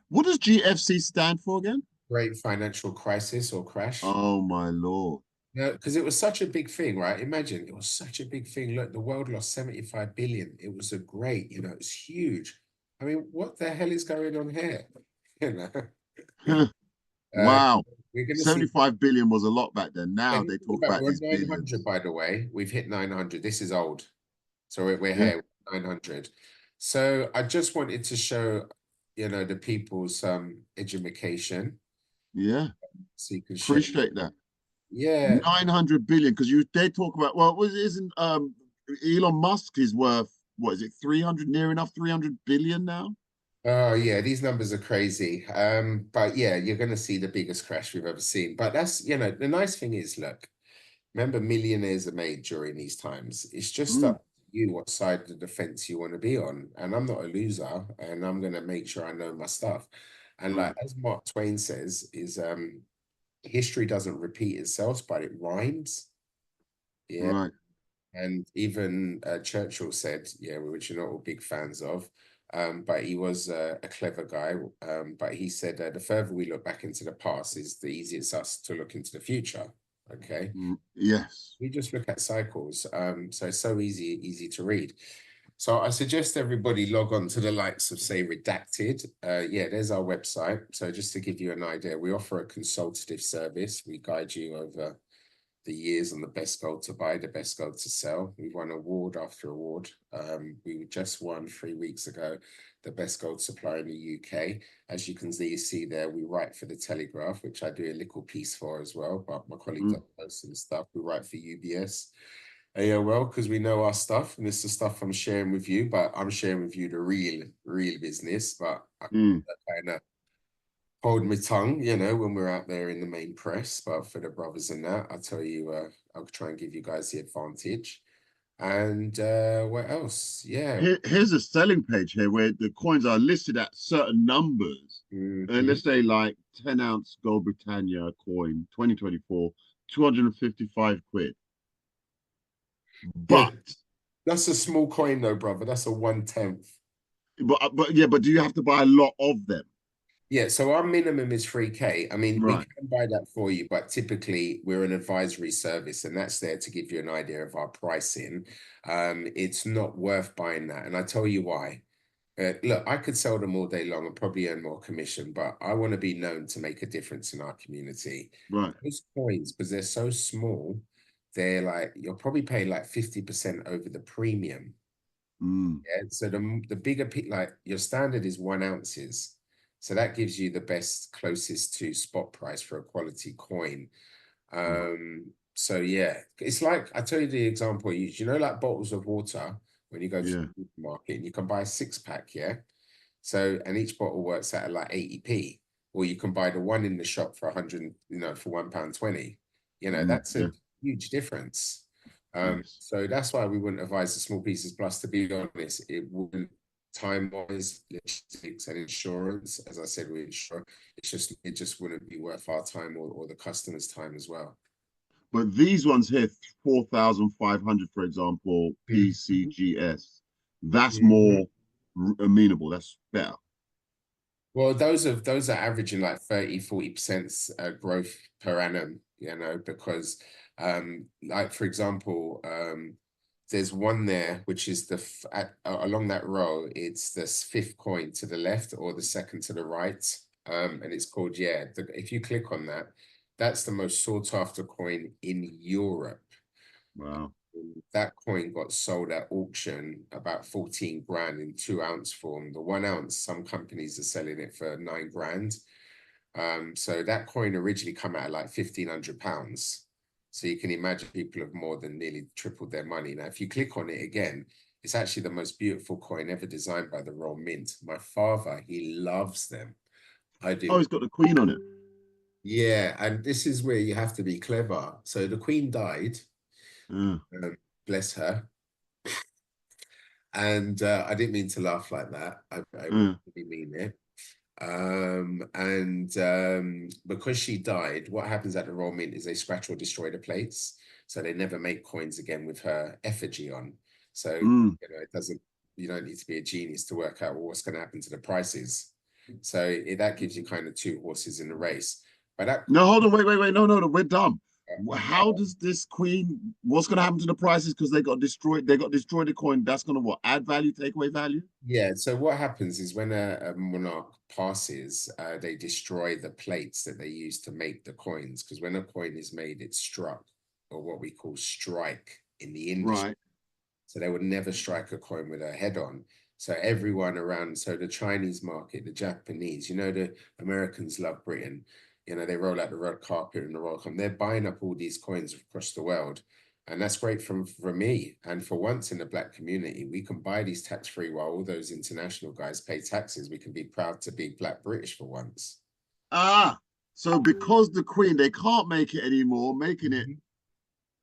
What does GFC stand for again? Great financial crisis or crash. Oh my Lord. No, because it was such a big thing, right? Imagine it was such a big thing. Look, the world lost 75 billion. It was a great, you know, it's huge. I mean, what the hell is going on here? You know, Wow. we're going to see. 75 billion was a lot back then. Now they talk about We're these 900, billions. by the way. We've hit 900. This is old. So we're Yeah. here, 900. So I just wanted to show, you know, the people's education. Yeah. So you can show. Appreciate that. Yeah. 900 billion because they talk about, well, isn't Elon Musk is worth, what is it, 300, near enough 300 billion now? Oh yeah, these numbers are crazy. But yeah, you're gonna see the biggest crash we've ever seen. But that's, you know, the nice thing is, look, remember, millionaires are made during these times. It's just up to you what side of the fence you want to be on. And I'm not a loser, and I'm gonna make sure I know my stuff. And like as Mark Twain says, is history doesn't repeat itself, but it rhymes. Yeah. Right. And even Churchill said, yeah, which you're not all big fans of, but he was a clever guy. But he said the further we look back into the past is the easier it's us to look into the future. Okay. Yes. We just look at cycles. So it's so easy to read. So I suggest everybody log on to the likes of, say, Redacted. Yeah, there's our website. So just to give you an idea, we offer a consultative service. We guide you over the years on the best gold to buy, the best gold to sell. We've won award after award. We just won 3 weeks ago the best gold supplier in the UK. As you can see there, we write for the Telegraph, which I do a little piece for as well, but my colleague does most of the stuff. We write for UBS, AOL, because we know our stuff, and it's the stuff I'm sharing with you, but I'm sharing with you the real business, but I kind of hold my tongue, you know, when we're out there in the main press. But for the brothers and that, I tell you, I'll try and give you guys the advantage. And what else? Yeah. Here's a selling page here where the coins are listed at certain numbers. Let's say like 10-ounce Gold Britannia coin, 2024, 255 quid. But that's a small coin though, brother. That's a 1/10. But do you have to buy a lot of them? Yeah, so our minimum is 3K. I mean, we Right. can buy that for you, but typically we're an advisory service, and that's there to give you an idea of our pricing. It's not worth buying that, and I tell you why. Look, I could sell them all day long and probably earn more commission, but I want to be known to make a difference in our community. Right. Those coins, because they're so small, they're like, you're probably paying like 50% over the premium. Yeah. So the bigger like your standard is 1 ounces. So that gives you the best, closest to spot price for a quality coin. So yeah, it's like, I tell you the example I use, you know, like bottles of water, when you go to the supermarket and you can buy a 6-pack, yeah. So, and each bottle works out at like 80p, or you can buy the one in the shop for 100, you know, for £1.20. You know, that's a huge difference. So that's why we wouldn't advise the small pieces. Plus, to be honest, it wouldn't, time-wise, logistics and insurance, as I said, we insure, it just wouldn't be worth our time or the customer's time as well. But these ones here, 4,500, for example, PCGS, that's more amenable. That's better. Well, those are averaging like 30-40% growth per annum, you know, because like for example, there's one there which is along that row, it's the 5th coin to the left or the 2nd to the right, and it's called, if you click on that, that's the most sought after coin in Europe. Wow. That coin got sold at auction about 14 grand in 2-ounce form. The 1 ounce, some companies are selling it for 9 grand. So that coin originally come out at like £1,500. So you can imagine people have more than nearly tripled their money. Now, if you click on it again, it's actually the most beautiful coin ever designed by the Royal Mint. My father, he loves them. I do. Oh, it's got the Queen on it. Yeah, and this is where you have to be clever. So the Queen died. Bless her. And I didn't mean to laugh like that. I really mean it. Because she died, what happens at the Royal Mint is they scratch or destroy the plates. So they never make coins again with her effigy on. So you know, you don't need to be a genius to work out what's going to happen to the prices. So that gives you kind of 2 horses in the race. But no, hold on, wait, no, we're dumb. How does this Queen, what's going to happen to the prices? Because they got destroyed the coin. That's going to what, add value, take away value? Yeah, so what happens is when a monarch passes, they destroy the plates that they use to make the coins, because when a coin is made, it's struck, or what we call strike in the industry. Right. So they would never strike a coin with a head on. So everyone around, so the Chinese market, the Japanese, you know, the Americans love Britain. You know, they roll out the red carpet and the Royal Coin. They're buying up all these coins across the world. And that's great for me. And for once in the Black community, we can buy these tax-free while all those international guys pay taxes. We can be proud to be Black British for once. So because the Queen, they can't make it anymore, making it,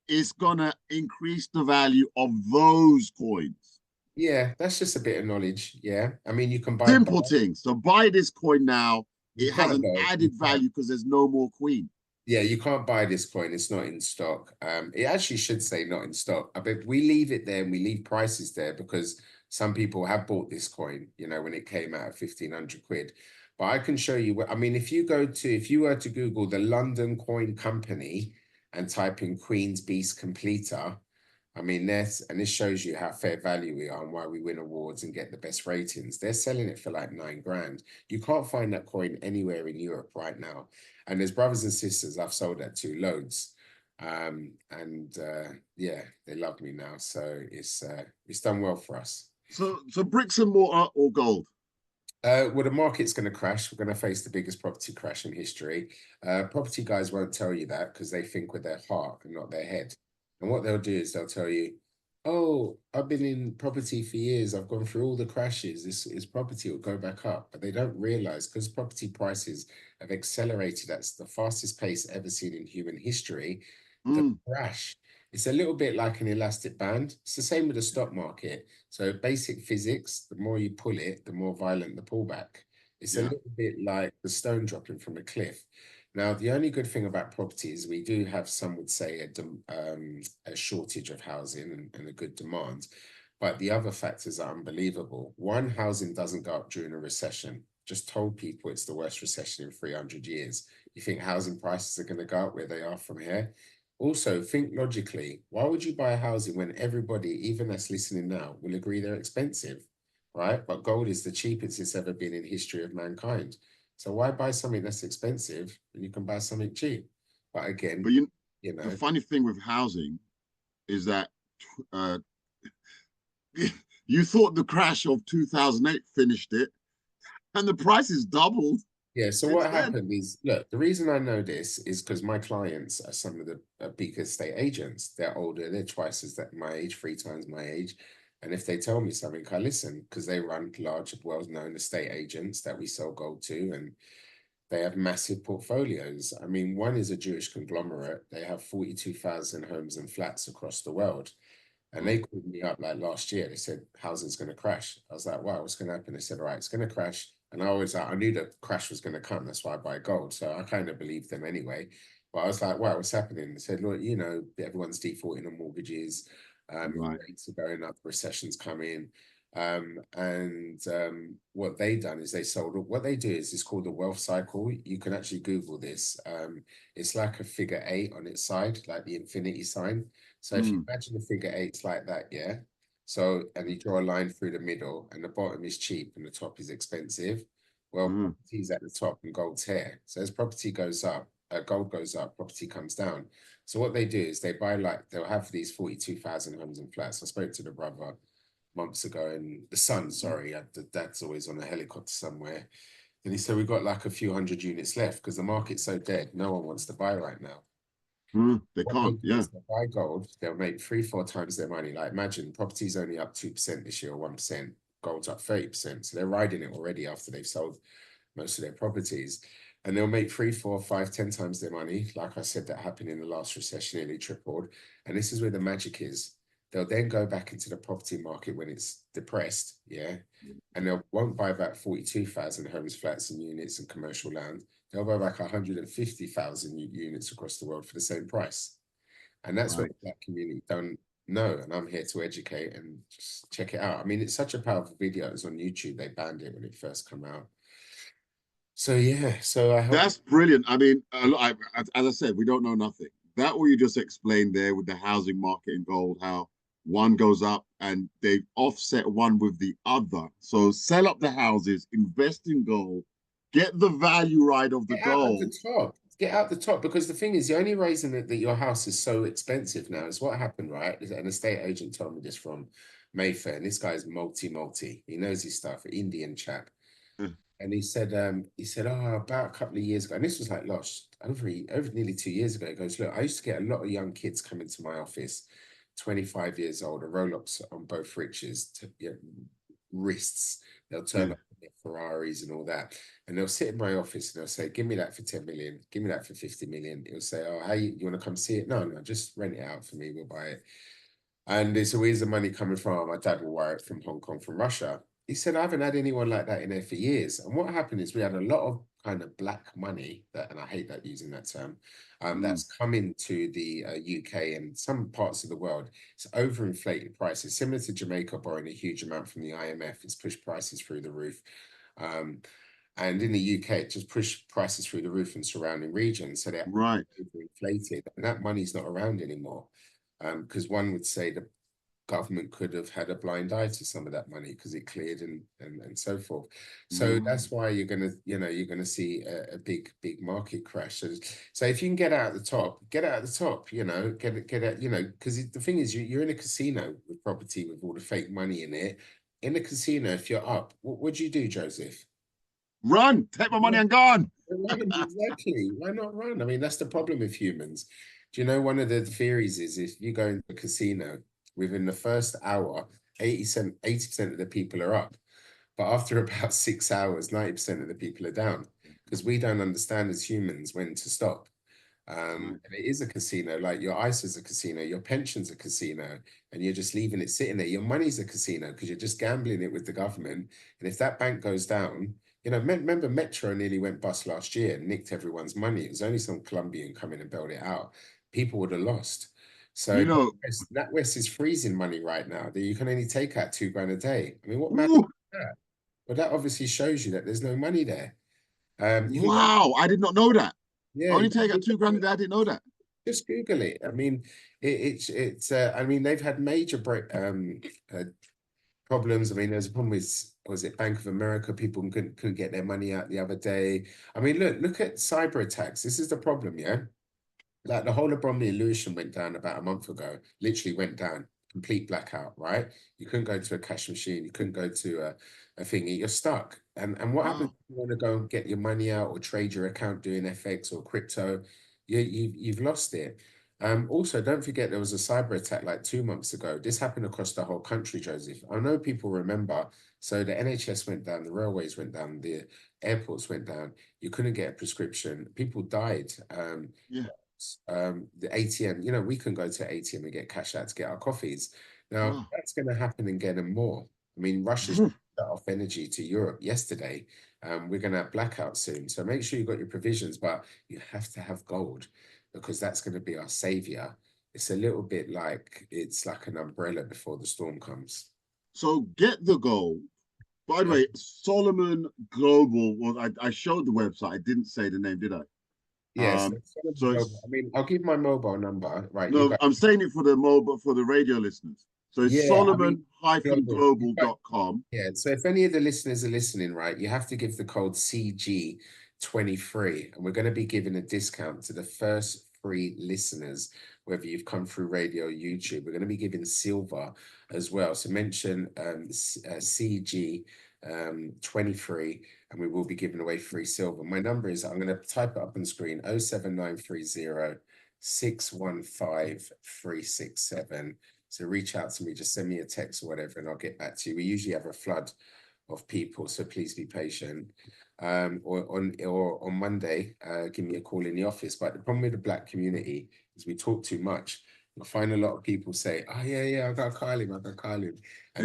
it's going to increase the value of those coins. Yeah, that's just a bit of knowledge. Yeah. I mean, you can buy... Simple things. So buy this coin now. It has an added value because there's no more Queen. Yeah, you can't buy this coin. It's not in stock. It actually should say not in stock. But we leave it there and we leave prices there because some people have bought this coin, you know, when it came out at 1,500 quid. But I can show you, I mean, if you were to Google the London Coin Company and type in Queen's Beast Completer, I mean, this shows you how fair value we are and why we win awards and get the best ratings. They're selling it for like 9 grand. You can't find that coin anywhere in Europe right now. And there's brothers and sisters I've sold that to loads. Yeah, they love me now. So it's done well for us. So bricks and mortar or gold? Well, the market's going to crash. We're going to face the biggest property crash in history. Property guys won't tell you that because they think with their heart and not their head. And what they'll do is they'll tell you, oh, I've been in property for years. I've gone through all the crashes. This property will go back up. But they don't realize because property prices have accelerated at the fastest pace ever seen in human history, the crash. It's a little bit like an elastic band. It's the same with the stock market. So basic physics, the more you pull it, the more violent the pullback. It's a little bit like the stone dropping from a cliff. Now, the only good thing about property is we do have, some would say, a shortage of housing and a good demand. But the other factors are unbelievable. One, housing doesn't go up during a recession. Just told people it's the worst recession in 300 years. You think housing prices are going to go up where they are from here? Also, think logically. Why would you buy a housing when everybody, even that's listening now, will agree they're expensive, right? But gold is the cheapest it's ever been in history of mankind. So why buy something that's expensive when you can buy something cheap? But again, you The know. funny thing with housing is that uh, you thought the crash of 2008 finished it, and the price is doubled Yeah, so since what then. happened is, look, the reason I know this is because my clients are some of the big estate agents. They're older, they're twice as that my age, 3 times my age. And if they tell me something, I listen because they run large, well-known estate agents that we sell gold to, and they have massive portfolios. I mean, one is a Jewish conglomerate. They have 42,000 homes and flats across the world. And they called me up like last year. They said, housing's going to crash. I was like, wow, what's going to happen? They said, all right, it's going to crash. And I knew the crash was going to come. That's why I buy gold. So I kind of believed them anyway. But I was like, wow, what's happening? They said, look, you know, everyone's defaulting on mortgages. Right. Rates are going up, recession's coming. What they done is they sold, what they do is it's called the wealth cycle. You can actually Google this. It's like a figure 8 on its side, like the infinity sign. So if you imagine the figure 8's like that, yeah. So, and you draw a line through the middle, and the bottom is cheap and the top is expensive. Well, property's at the top and gold's here. So as property goes up, gold goes up, property comes down. So what they do is they buy, like, they'll have these 42,000 homes and flats. I spoke to the brother months ago, and the son, sorry, the dad's always on a helicopter somewhere. And he said, we've got like a few hundred units left because the market's so dead. No one wants to buy right now. They What can't, do yeah. is they buy gold, they'll make 3-4 times their money. Like, imagine property's only up 2% this year, or 1%, gold's up 30%. So they're riding it already after they've sold most of their properties. And they'll make 3, 4, 5, 10 times their money. Like I said, that happened in the last recession, nearly tripled. And this is where the magic is. They'll then go back into the property market when it's depressed, yeah, and they won't buy back 42,000 homes, flats, and units and commercial land. They'll buy back 150,000 units across the world for the same price. And that's what the black community don't know. And I'm here to educate and just check it out. I mean, it's such a powerful video. It was on YouTube. They banned it when it first came out. So yeah, so I hope That's brilliant. I mean, as I said, we don't know nothing. That what you just explained there with the housing market in gold, how one goes up and they offset one with the other. So sell up the houses, invest in gold, get the value right of the get out of the gold. top. Get out the top, because the thing is, the only reason that your house is so expensive now is what happened, right? An estate agent told me this from Mayfair, and this guy's multi. He knows his stuff, an Indian chap. And he said, oh, about a couple of years ago, and this was like over nearly 2 years ago. He goes, look, I used to get a lot of young kids coming to my office, 25 years old, a Rolex on both wrists. They'll turn up in their Ferraris and all that. And they'll sit in my office and they'll say, give me that for 10 million, give me that for 50 million. He'll say, oh, how you want to come see it? No, just rent it out for me, we'll buy it. And it's where's the money coming from? My dad will wire it from Hong Kong, from Russia. He said, I haven't had anyone like that in there for years. And what happened is we had a lot of kind of black money, that, and I hate that using that term, that's coming to the UK and some parts of the world. It's overinflated prices, similar to Jamaica borrowing a huge amount from the IMF. It's pushed prices through the roof. And in the UK, it just pushed prices through the roof in surrounding regions. So they're overinflated, and that money's not around anymore. Because one would say the government could have had a blind eye to some of that money because it cleared and so forth. So that's why you're gonna see a big market crash. So if you can get out at the top, get out at the top. Get out. Because the thing is, you're in a casino with property with all the fake money in it. In a casino, if you're up, what would you do, Joseph? Run, take my money and gone. Exactly. Why not run? I mean, that's the problem with humans. Do you know, one of the theories is if you go into a casino, within the first hour, 80% of the people are up. But after about 6 hours, 90% of the people are down, because we don't understand as humans when to stop. And it is a casino, like your ISA is a casino, your pension's a casino, and you're just leaving it sitting there. Your money's a casino because you're just gambling it with the government. And if that bank goes down, remember Metro nearly went bust last year and nicked everyone's money. It was only some Colombian coming and bailed it out. People would have lost. So NatWest is freezing money right now. That you can only take out £2 a day. I mean, what matters is that? Well, that obviously shows you that there's no money there. Wow, I did not know that. Yeah, only take out £2 a day. I didn't know that. Just Google it. I mean, I mean, they've had major problems. I mean, there's a problem with, was it Bank of America? People couldn't get their money out the other day. I mean, look at cyber attacks. This is the problem, yeah? like the whole of Bromley and Lewisham went down about a month ago. Literally went down, complete blackout. Right? You couldn't go to a cash machine. You couldn't go to a thingy. You're stuck. And what happens Wow. if you want to go and get your money out or trade your account doing FX or crypto? You've lost it. Also, don't forget there was a cyber attack like 2 months ago. This happened across the whole country, Joseph. I know people remember. So the NHS went down, the railways went down, the airports went down. You couldn't get a prescription. People died. Yeah. The ATM, we can go to ATM and get cash out to get our coffees. Now, Wow. that's going to happen again and more. I mean, Russia's shut off energy to Europe yesterday. We're going to have blackouts soon. So make sure you've got your provisions, but you have to have gold because that's going to be our savior. It's a little bit like it's like an umbrella before the storm comes. So get the gold. By the way, Solomon Global was I showed the website. I didn't say the name, did I? Yes. So I it's mean, I'll give my mobile number. Right. no, I'm saying it for the mobile for the radio listeners. So it's solomon-global.com. Yeah, so if any of the listeners are listening, right, you have to give the code CG23, and we're going to be giving a discount to the first 3 listeners, whether you've come through radio or YouTube. We're going to be giving silver as well. So mention CG 23, and we will be giving away free silver. My number is, I'm going to type it up on the screen, 07930 615 367. So reach out to me, just send me a text or whatever, and I'll get back to you. We usually have a flood of people, so please be patient. Or on Monday, give me a call in the office. But the problem with the Black community is we talk too much. You'll find a lot of people say, "Oh yeah, I got Carlin, and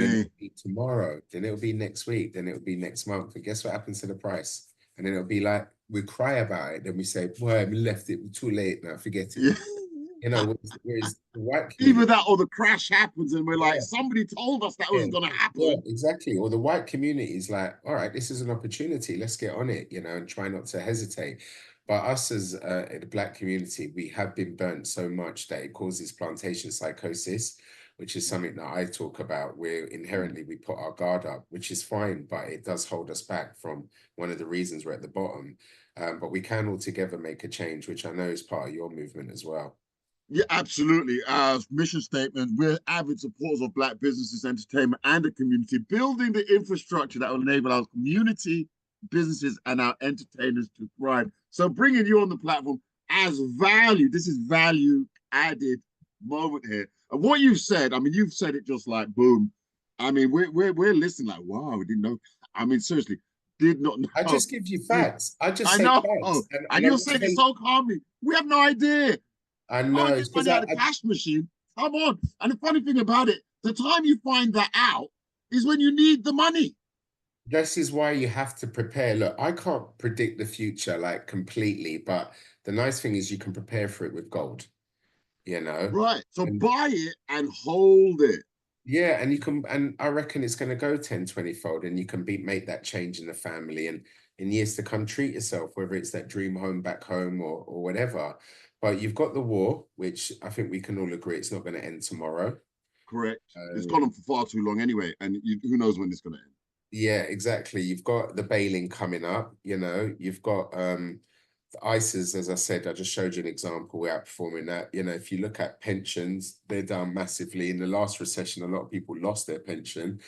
then it'll be tomorrow, then it'll be next week, then it'll be next month. And guess what happens to the price? And then it'll be like we cry about it, then we say, "Boy, we left it, we're too late now, forget it." Yeah. Whereas the white Either community, that or the crash happens and we're like, somebody told us that was going to happen. exactly. Or the white community is like, all right, this is an opportunity. Let's get on it, and try not to hesitate. But us as the Black community, we have been burnt so much that it causes plantation psychosis, which is something that I talk about, where inherently we put our guard up, which is fine, but it does hold us back from one of the reasons we're at the bottom. But we can all together make a change, which I know is part of your movement as well. Yeah, absolutely. Mission statement, we're avid supporters of Black businesses, entertainment, and the community, building the infrastructure that will enable our community, businesses, and our entertainers to thrive. So bringing you on the platform as value, this is value added moment here. And what you've said, I mean, you've said it just like boom. I mean, we're listening like, wow, we didn't know. I mean, seriously, did not know. I just give you facts. I know. Facts. And you're saying it so calmly. We have no idea. I know. Get money out of the cash machine. Come on. And the funny thing about it, the time you find that out is when you need the money. This is why you have to prepare. Look, I can't predict the future like completely, but the nice thing is you can prepare for it with gold, Right. So buy it and hold it. Yeah, and you can, and I reckon it's going to go 10, 20-fold, and you can make that change in the family, and in years to come, treat yourself, whether it's that dream home back home or whatever. But you've got the war, which I think we can all agree it's not going to end tomorrow. Correct. It's gone on for far too long anyway, and who knows when it's going to end. Yeah, exactly. You've got the bailing coming up, you've got the ISAs, as I said, I just showed you an example, we're outperforming that. If you look at pensions, they're down massively. In the last recession, a lot of people lost their pension.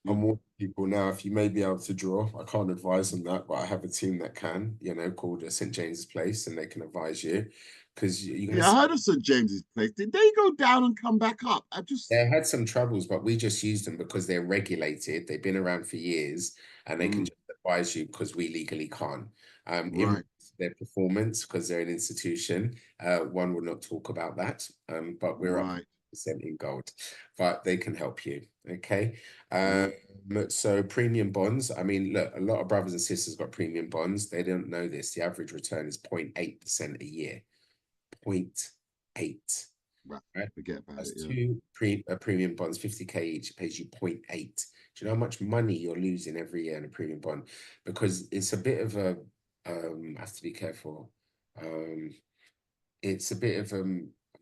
I'm warning people now, if you may be able to draw, I can't advise on that, but I have a team that can, called St. James's Place, and they can advise you. Because I heard of St. James's Place. Did they go down and come back up? They had some troubles, but we just used them because they're regulated. They've been around for years, and they can just advise you because we legally can't. In their performance, because they're an institution, one will not talk about that. But we're up % in gold, but they can help you. Okay. So premium bonds. I mean, look, a lot of brothers and sisters got premium bonds. They don't know this. The average return is 0.8% a year. 0.8. Right. Forget about That's it. Two premium bonds, 50k each, pays you 0.8. Do you know how much money you're losing every year in a premium bond? Because it's a bit of a, I have to be careful. It's a bit of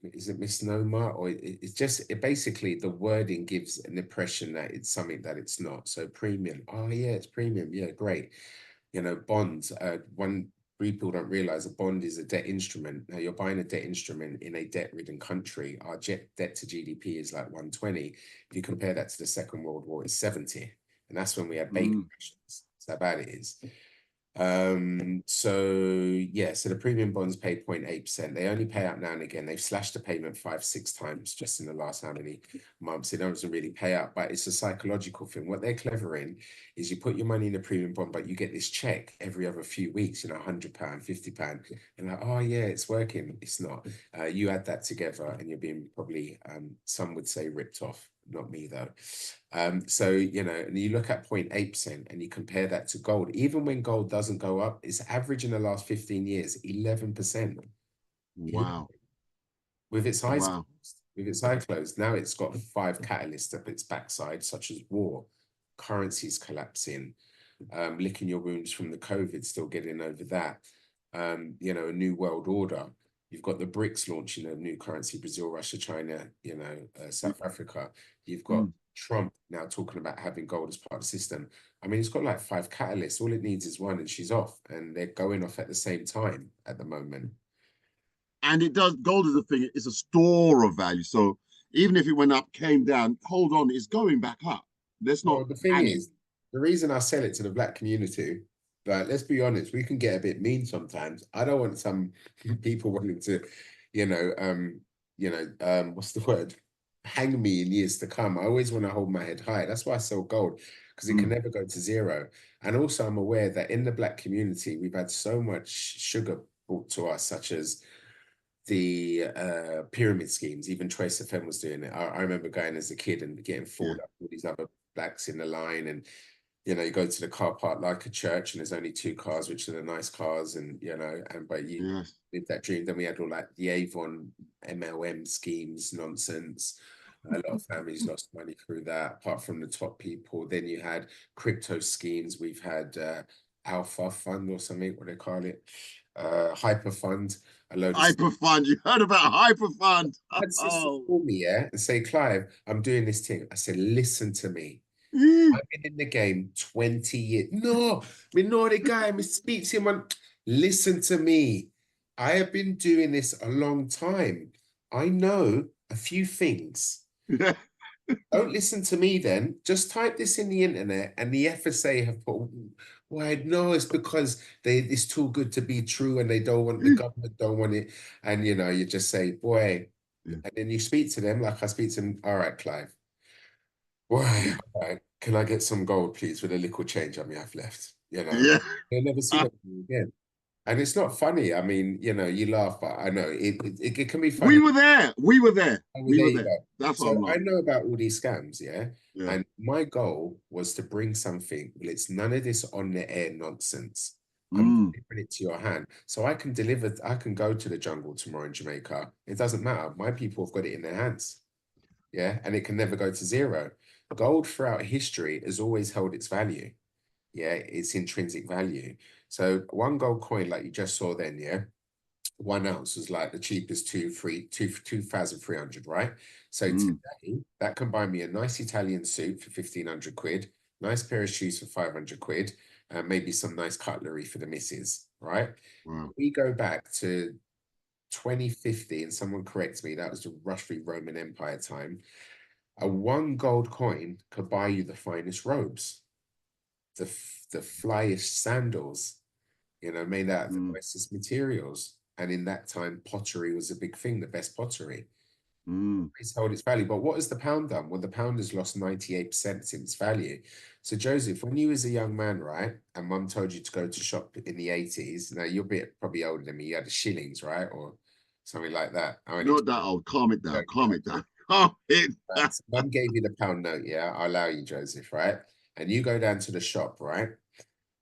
is it misnomer, or it's just basically the wording gives an impression that it's something that it's not. So premium, oh yeah, it's premium, yeah, great. Bonds, one people don't realize a bond is a debt instrument. Now you're buying a debt instrument in a debt-ridden country. Our debt to GDP is like 120. If you compare that to the Second World War, it's 70. And that's when we had bacon rations. That's how bad it is. So yeah, so the premium bonds pay 0.8%. They only pay out now and again. They've slashed the payment 5-6 times just in the last how many months. It doesn't really pay out, but it's a psychological thing. What they're clever in is you put your money in a premium bond, but you get this check every other few weeks, you know, £100, £50. And like, oh yeah, it's working. It's not. You add that together and you're being probably, some would say, ripped off. Not me though. So, you know, and you look at 0.8% and you compare that to gold, even when gold doesn't go up, it's average in the last 15 years, 11%. Wow. With its eyes Wow. closed, with its eye closed. Now it's got 5 catalysts up its backside, such as war, currencies collapsing, licking your wounds from the COVID, still getting over that. You know, a new world order. You've got the BRICS launching a new currency, Brazil, Russia, China, you know, South Africa. You've got Trump now talking about having gold as part of the system. I mean, it's got like 5 catalysts. All it needs is one and she's off. And they're going off at the same time at the moment. And it does, gold is a thing, it's a store of value. So even if it went up, came down, hold on, it's going back up. Let's not The thing panic. is, the reason I sell it to the black community, like, let's be honest, we can get a bit mean sometimes. I don't want some people wanting to, what's the word? Hang me in years to come. I always want to hold my head high. That's why I sell gold, because it can never go to zero. And also I'm aware that in the black community, we've had so much sugar brought to us, such as the pyramid schemes. Even Trace FM was doing it. I remember going as a kid and getting fooled up with these other blacks in the line, and you know, you go to the car park like a church and there's only 2 cars, which are the nice cars, and you know, and but you live that dream. Then we had all like the Avon MLM schemes nonsense. A lot of families lost money through that, apart from the top people. Then you had crypto schemes. We've had Alpha Fund or something, what they call it, Hyper Fund. A load of Hyper Fund. You heard about Hyper Fund? had sister call me, and say, Clive, I'm doing this thing. I said, listen to me. I've been in the game 20 years. No, we know the guy. I speak to him on. Listen to me. I have been doing this a long time. I know a few things. Don't listen to me then. Just type this in the internet, and the FSA have put, why? No, it's because it's too good to be true, and they don't want, the government don't want it. And you know, you just say, boy, and then you speak to them like I speak to them. All right, Clive. Why? Can I get some gold, please, with a little change I may have left? You know, they'll never see that again. And it's not funny. I mean, you know, you laugh, but I know it can be funny. We were there. We were there. We were there. Go. That's so what I know about all these scams, yeah? Yeah. And my goal was to bring something. Well, it's none of this on the air nonsense. I'm delivering it to your hand. So I can deliver, I can go to the jungle tomorrow in Jamaica. It doesn't matter. My people have got it in their hands. Yeah. And it can never go to zero. Gold throughout history has always held its value. Yeah, its intrinsic value. So 1 gold coin, like you just saw then, yeah, 1 ounce was like the cheapest 2,300, right? So today that can buy me a nice Italian suit for 1,500 quid, nice pair of shoes for 500 quid, and maybe some nice cutlery for the missus, right? Wow. We go back to 2050, and someone corrects me, that was the roughly Roman Empire time. A 1 gold coin could buy you the finest robes, the flyest sandals, you know, made out of the nicest materials. And in that time, pottery was a big thing, the best pottery. It's held its value. But what has the pound done? Well, the pound has lost 98% since its value. So, Joseph, when you was a young man, right, and mum told you to go to shop in the 80s, now you're probably older than me, you had the shillings, right? Or something like that. Not that old. Calm it down. Calm it down. Calm it down. So mum gave you the pound note, yeah? I'll allow you, Joseph, right? And you go down to the shop, right?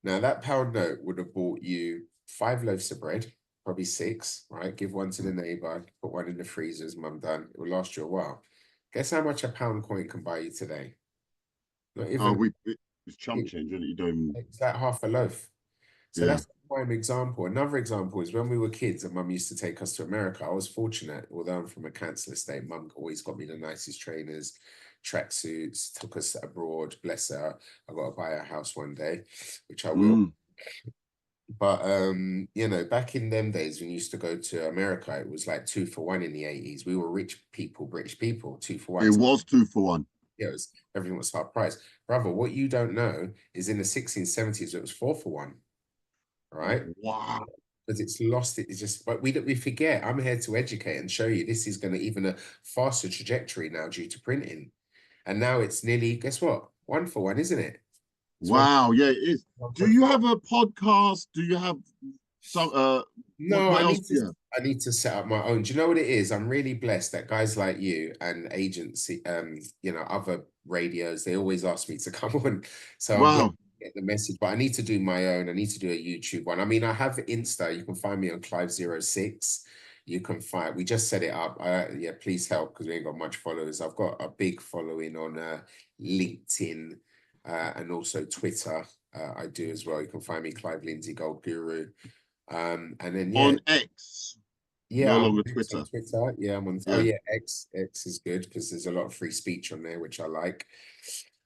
Now, that pound note would have bought you 5 loaves of bread, probably 6, right? Give 1 to the neighbor, put 1 in the freezers, mum done. It will last you a while. Guess how much a pound coin can buy you today? Not even. It's chump change, isn't it? You don't even. It's like half a loaf. So that's a prime example. Another example is when we were kids and mum used to take us to America. I was fortunate, although I'm from a council estate, mum always got me the nicest trainers, tracksuits, took us abroad, bless her. I got to buy a house one day, which I will. But you know, back in them days when you used to go to America, it was like 2 for 1 in the 80s. We were rich people, British people, 2 for 1. It was 2 for 1. Yeah, it was, everything was half price. Brother, what you don't know is in the 1670s, it was 4 for 1. Right? Wow. Because it's lost it's just, but we forget. I'm here to educate and show you this is going to even a faster trajectory now due to printing. And now it's nearly, guess what? 1 for 1, isn't it? It's Wow, yeah, it is. Do you have a podcast? Do you have some No, what else do you have? I need to set up my own. Do you know what it is? I'm really blessed that guys like you and agency, you know, other radios, they always ask me to come on. So I'm glad Wow. to get the message, but I need to do my own. I need to do a YouTube one. I mean, I have Insta. You can find me on Clive06. You can find, we just set it up. Yeah, please help because we ain't got much followers. I've got a big following on LinkedIn and also Twitter. I do as well. You can find me Clive Lindsay Gold Guru. And then yeah, On X, yeah, no I'm longer on X Twitter. on Twitter. Yeah, I'm on. Oh Yeah. yeah, X is good because there's a lot of free speech on there, which I like.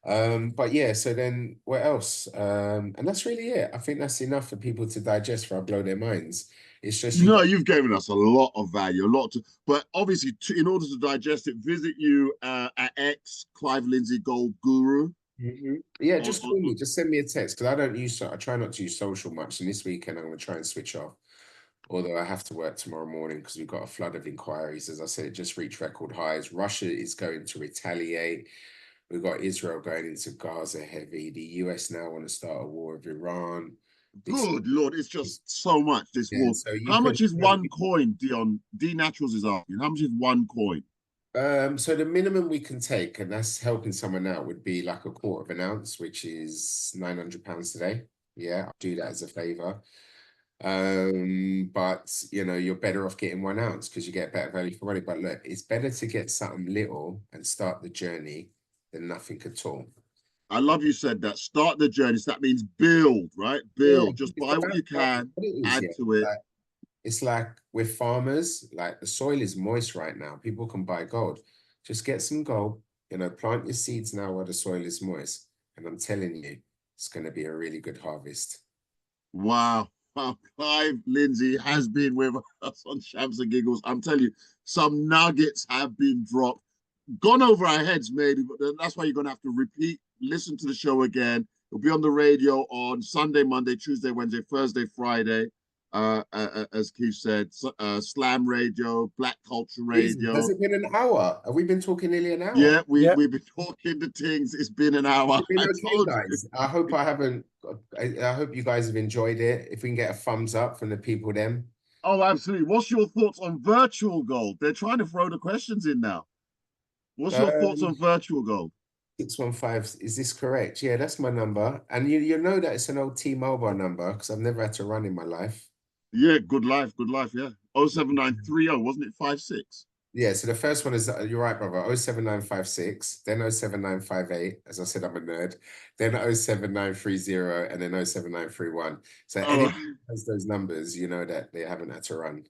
But yeah, so then what else? And that's really it. I think that's enough for people to digest for I blow their minds. It's just you No, you've given us a lot of value, but obviously, in order to digest it, visit you at X, Clive Lindsay Gold Guru. Yeah, just call me, just send me a text because I try not to use social much. And this weekend I'm gonna try and switch off. Although I have to work tomorrow morning because we've got a flood of inquiries. As I said, it just reached record highs. Russia is going to retaliate. We've got Israel going into Gaza heavy. The US now want to start a war with Iran. Good Lord, it's just so much, this Yeah, war. so How much is one coin, Dion? D Naturals is asking. How much is one coin? So the minimum we can take, and that's helping someone out, would be like 1/4 of an ounce, which is £900 today. Yeah, I'll do that as a favor. But you know, you're better off getting 1 ounce because you get better value for money. But look, it's better to get something little and start the journey than nothing at all. I love you said that. Start the journey. So that means build, right? Build. Yeah, just buy what you can, add to it. It's like with farmers, like the soil is moist right now. People can buy gold. Just get some gold, you know, plant your seeds now while the soil is moist. And I'm telling you, it's going to be a really good harvest. Wow. Wow. Clive Lindsay has been with us on Shamps and Giggles. I'm telling you, some nuggets have been dropped. Gone over our heads, maybe, but that's why you're going to have to repeat, listen to the show again. It'll be on the radio on Sunday, Monday, Tuesday, Wednesday, Thursday, Friday. As Keith said, Slam Radio, Black Culture Radio. Has it been an hour? Have we been talking nearly an hour? Yeah, we've been talking to things. It's been an hour. Been okay, guys. I hope I haven't. I hope you guys have enjoyed it. If we can get a thumbs up from the people, then. Oh, absolutely. What's your thoughts on virtual gold? They're trying to throw the questions in now. What's your thoughts on virtual gold? 615, is this correct? Yeah, that's my number. And you know that it's an old T-Mobile number because I've never had to run in my life. Yeah, good life, yeah. 07930, wasn't it 56? Yeah, so the first one is, you're right, brother, 07956, then 07958, as I said, I'm a nerd, then 07930, and then 07931. So anyone who has those numbers, you know that they haven't had to run.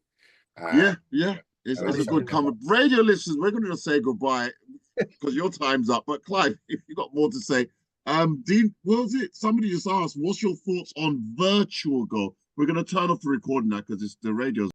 Yeah. It's a good comment. Radio listeners, we're going to say goodbye because your time's up. But Clive, if you've got more to say, Dean, what was it? Somebody just asked, what's your thoughts on virtual gold? We're going to turn off the recording now because it's the radio's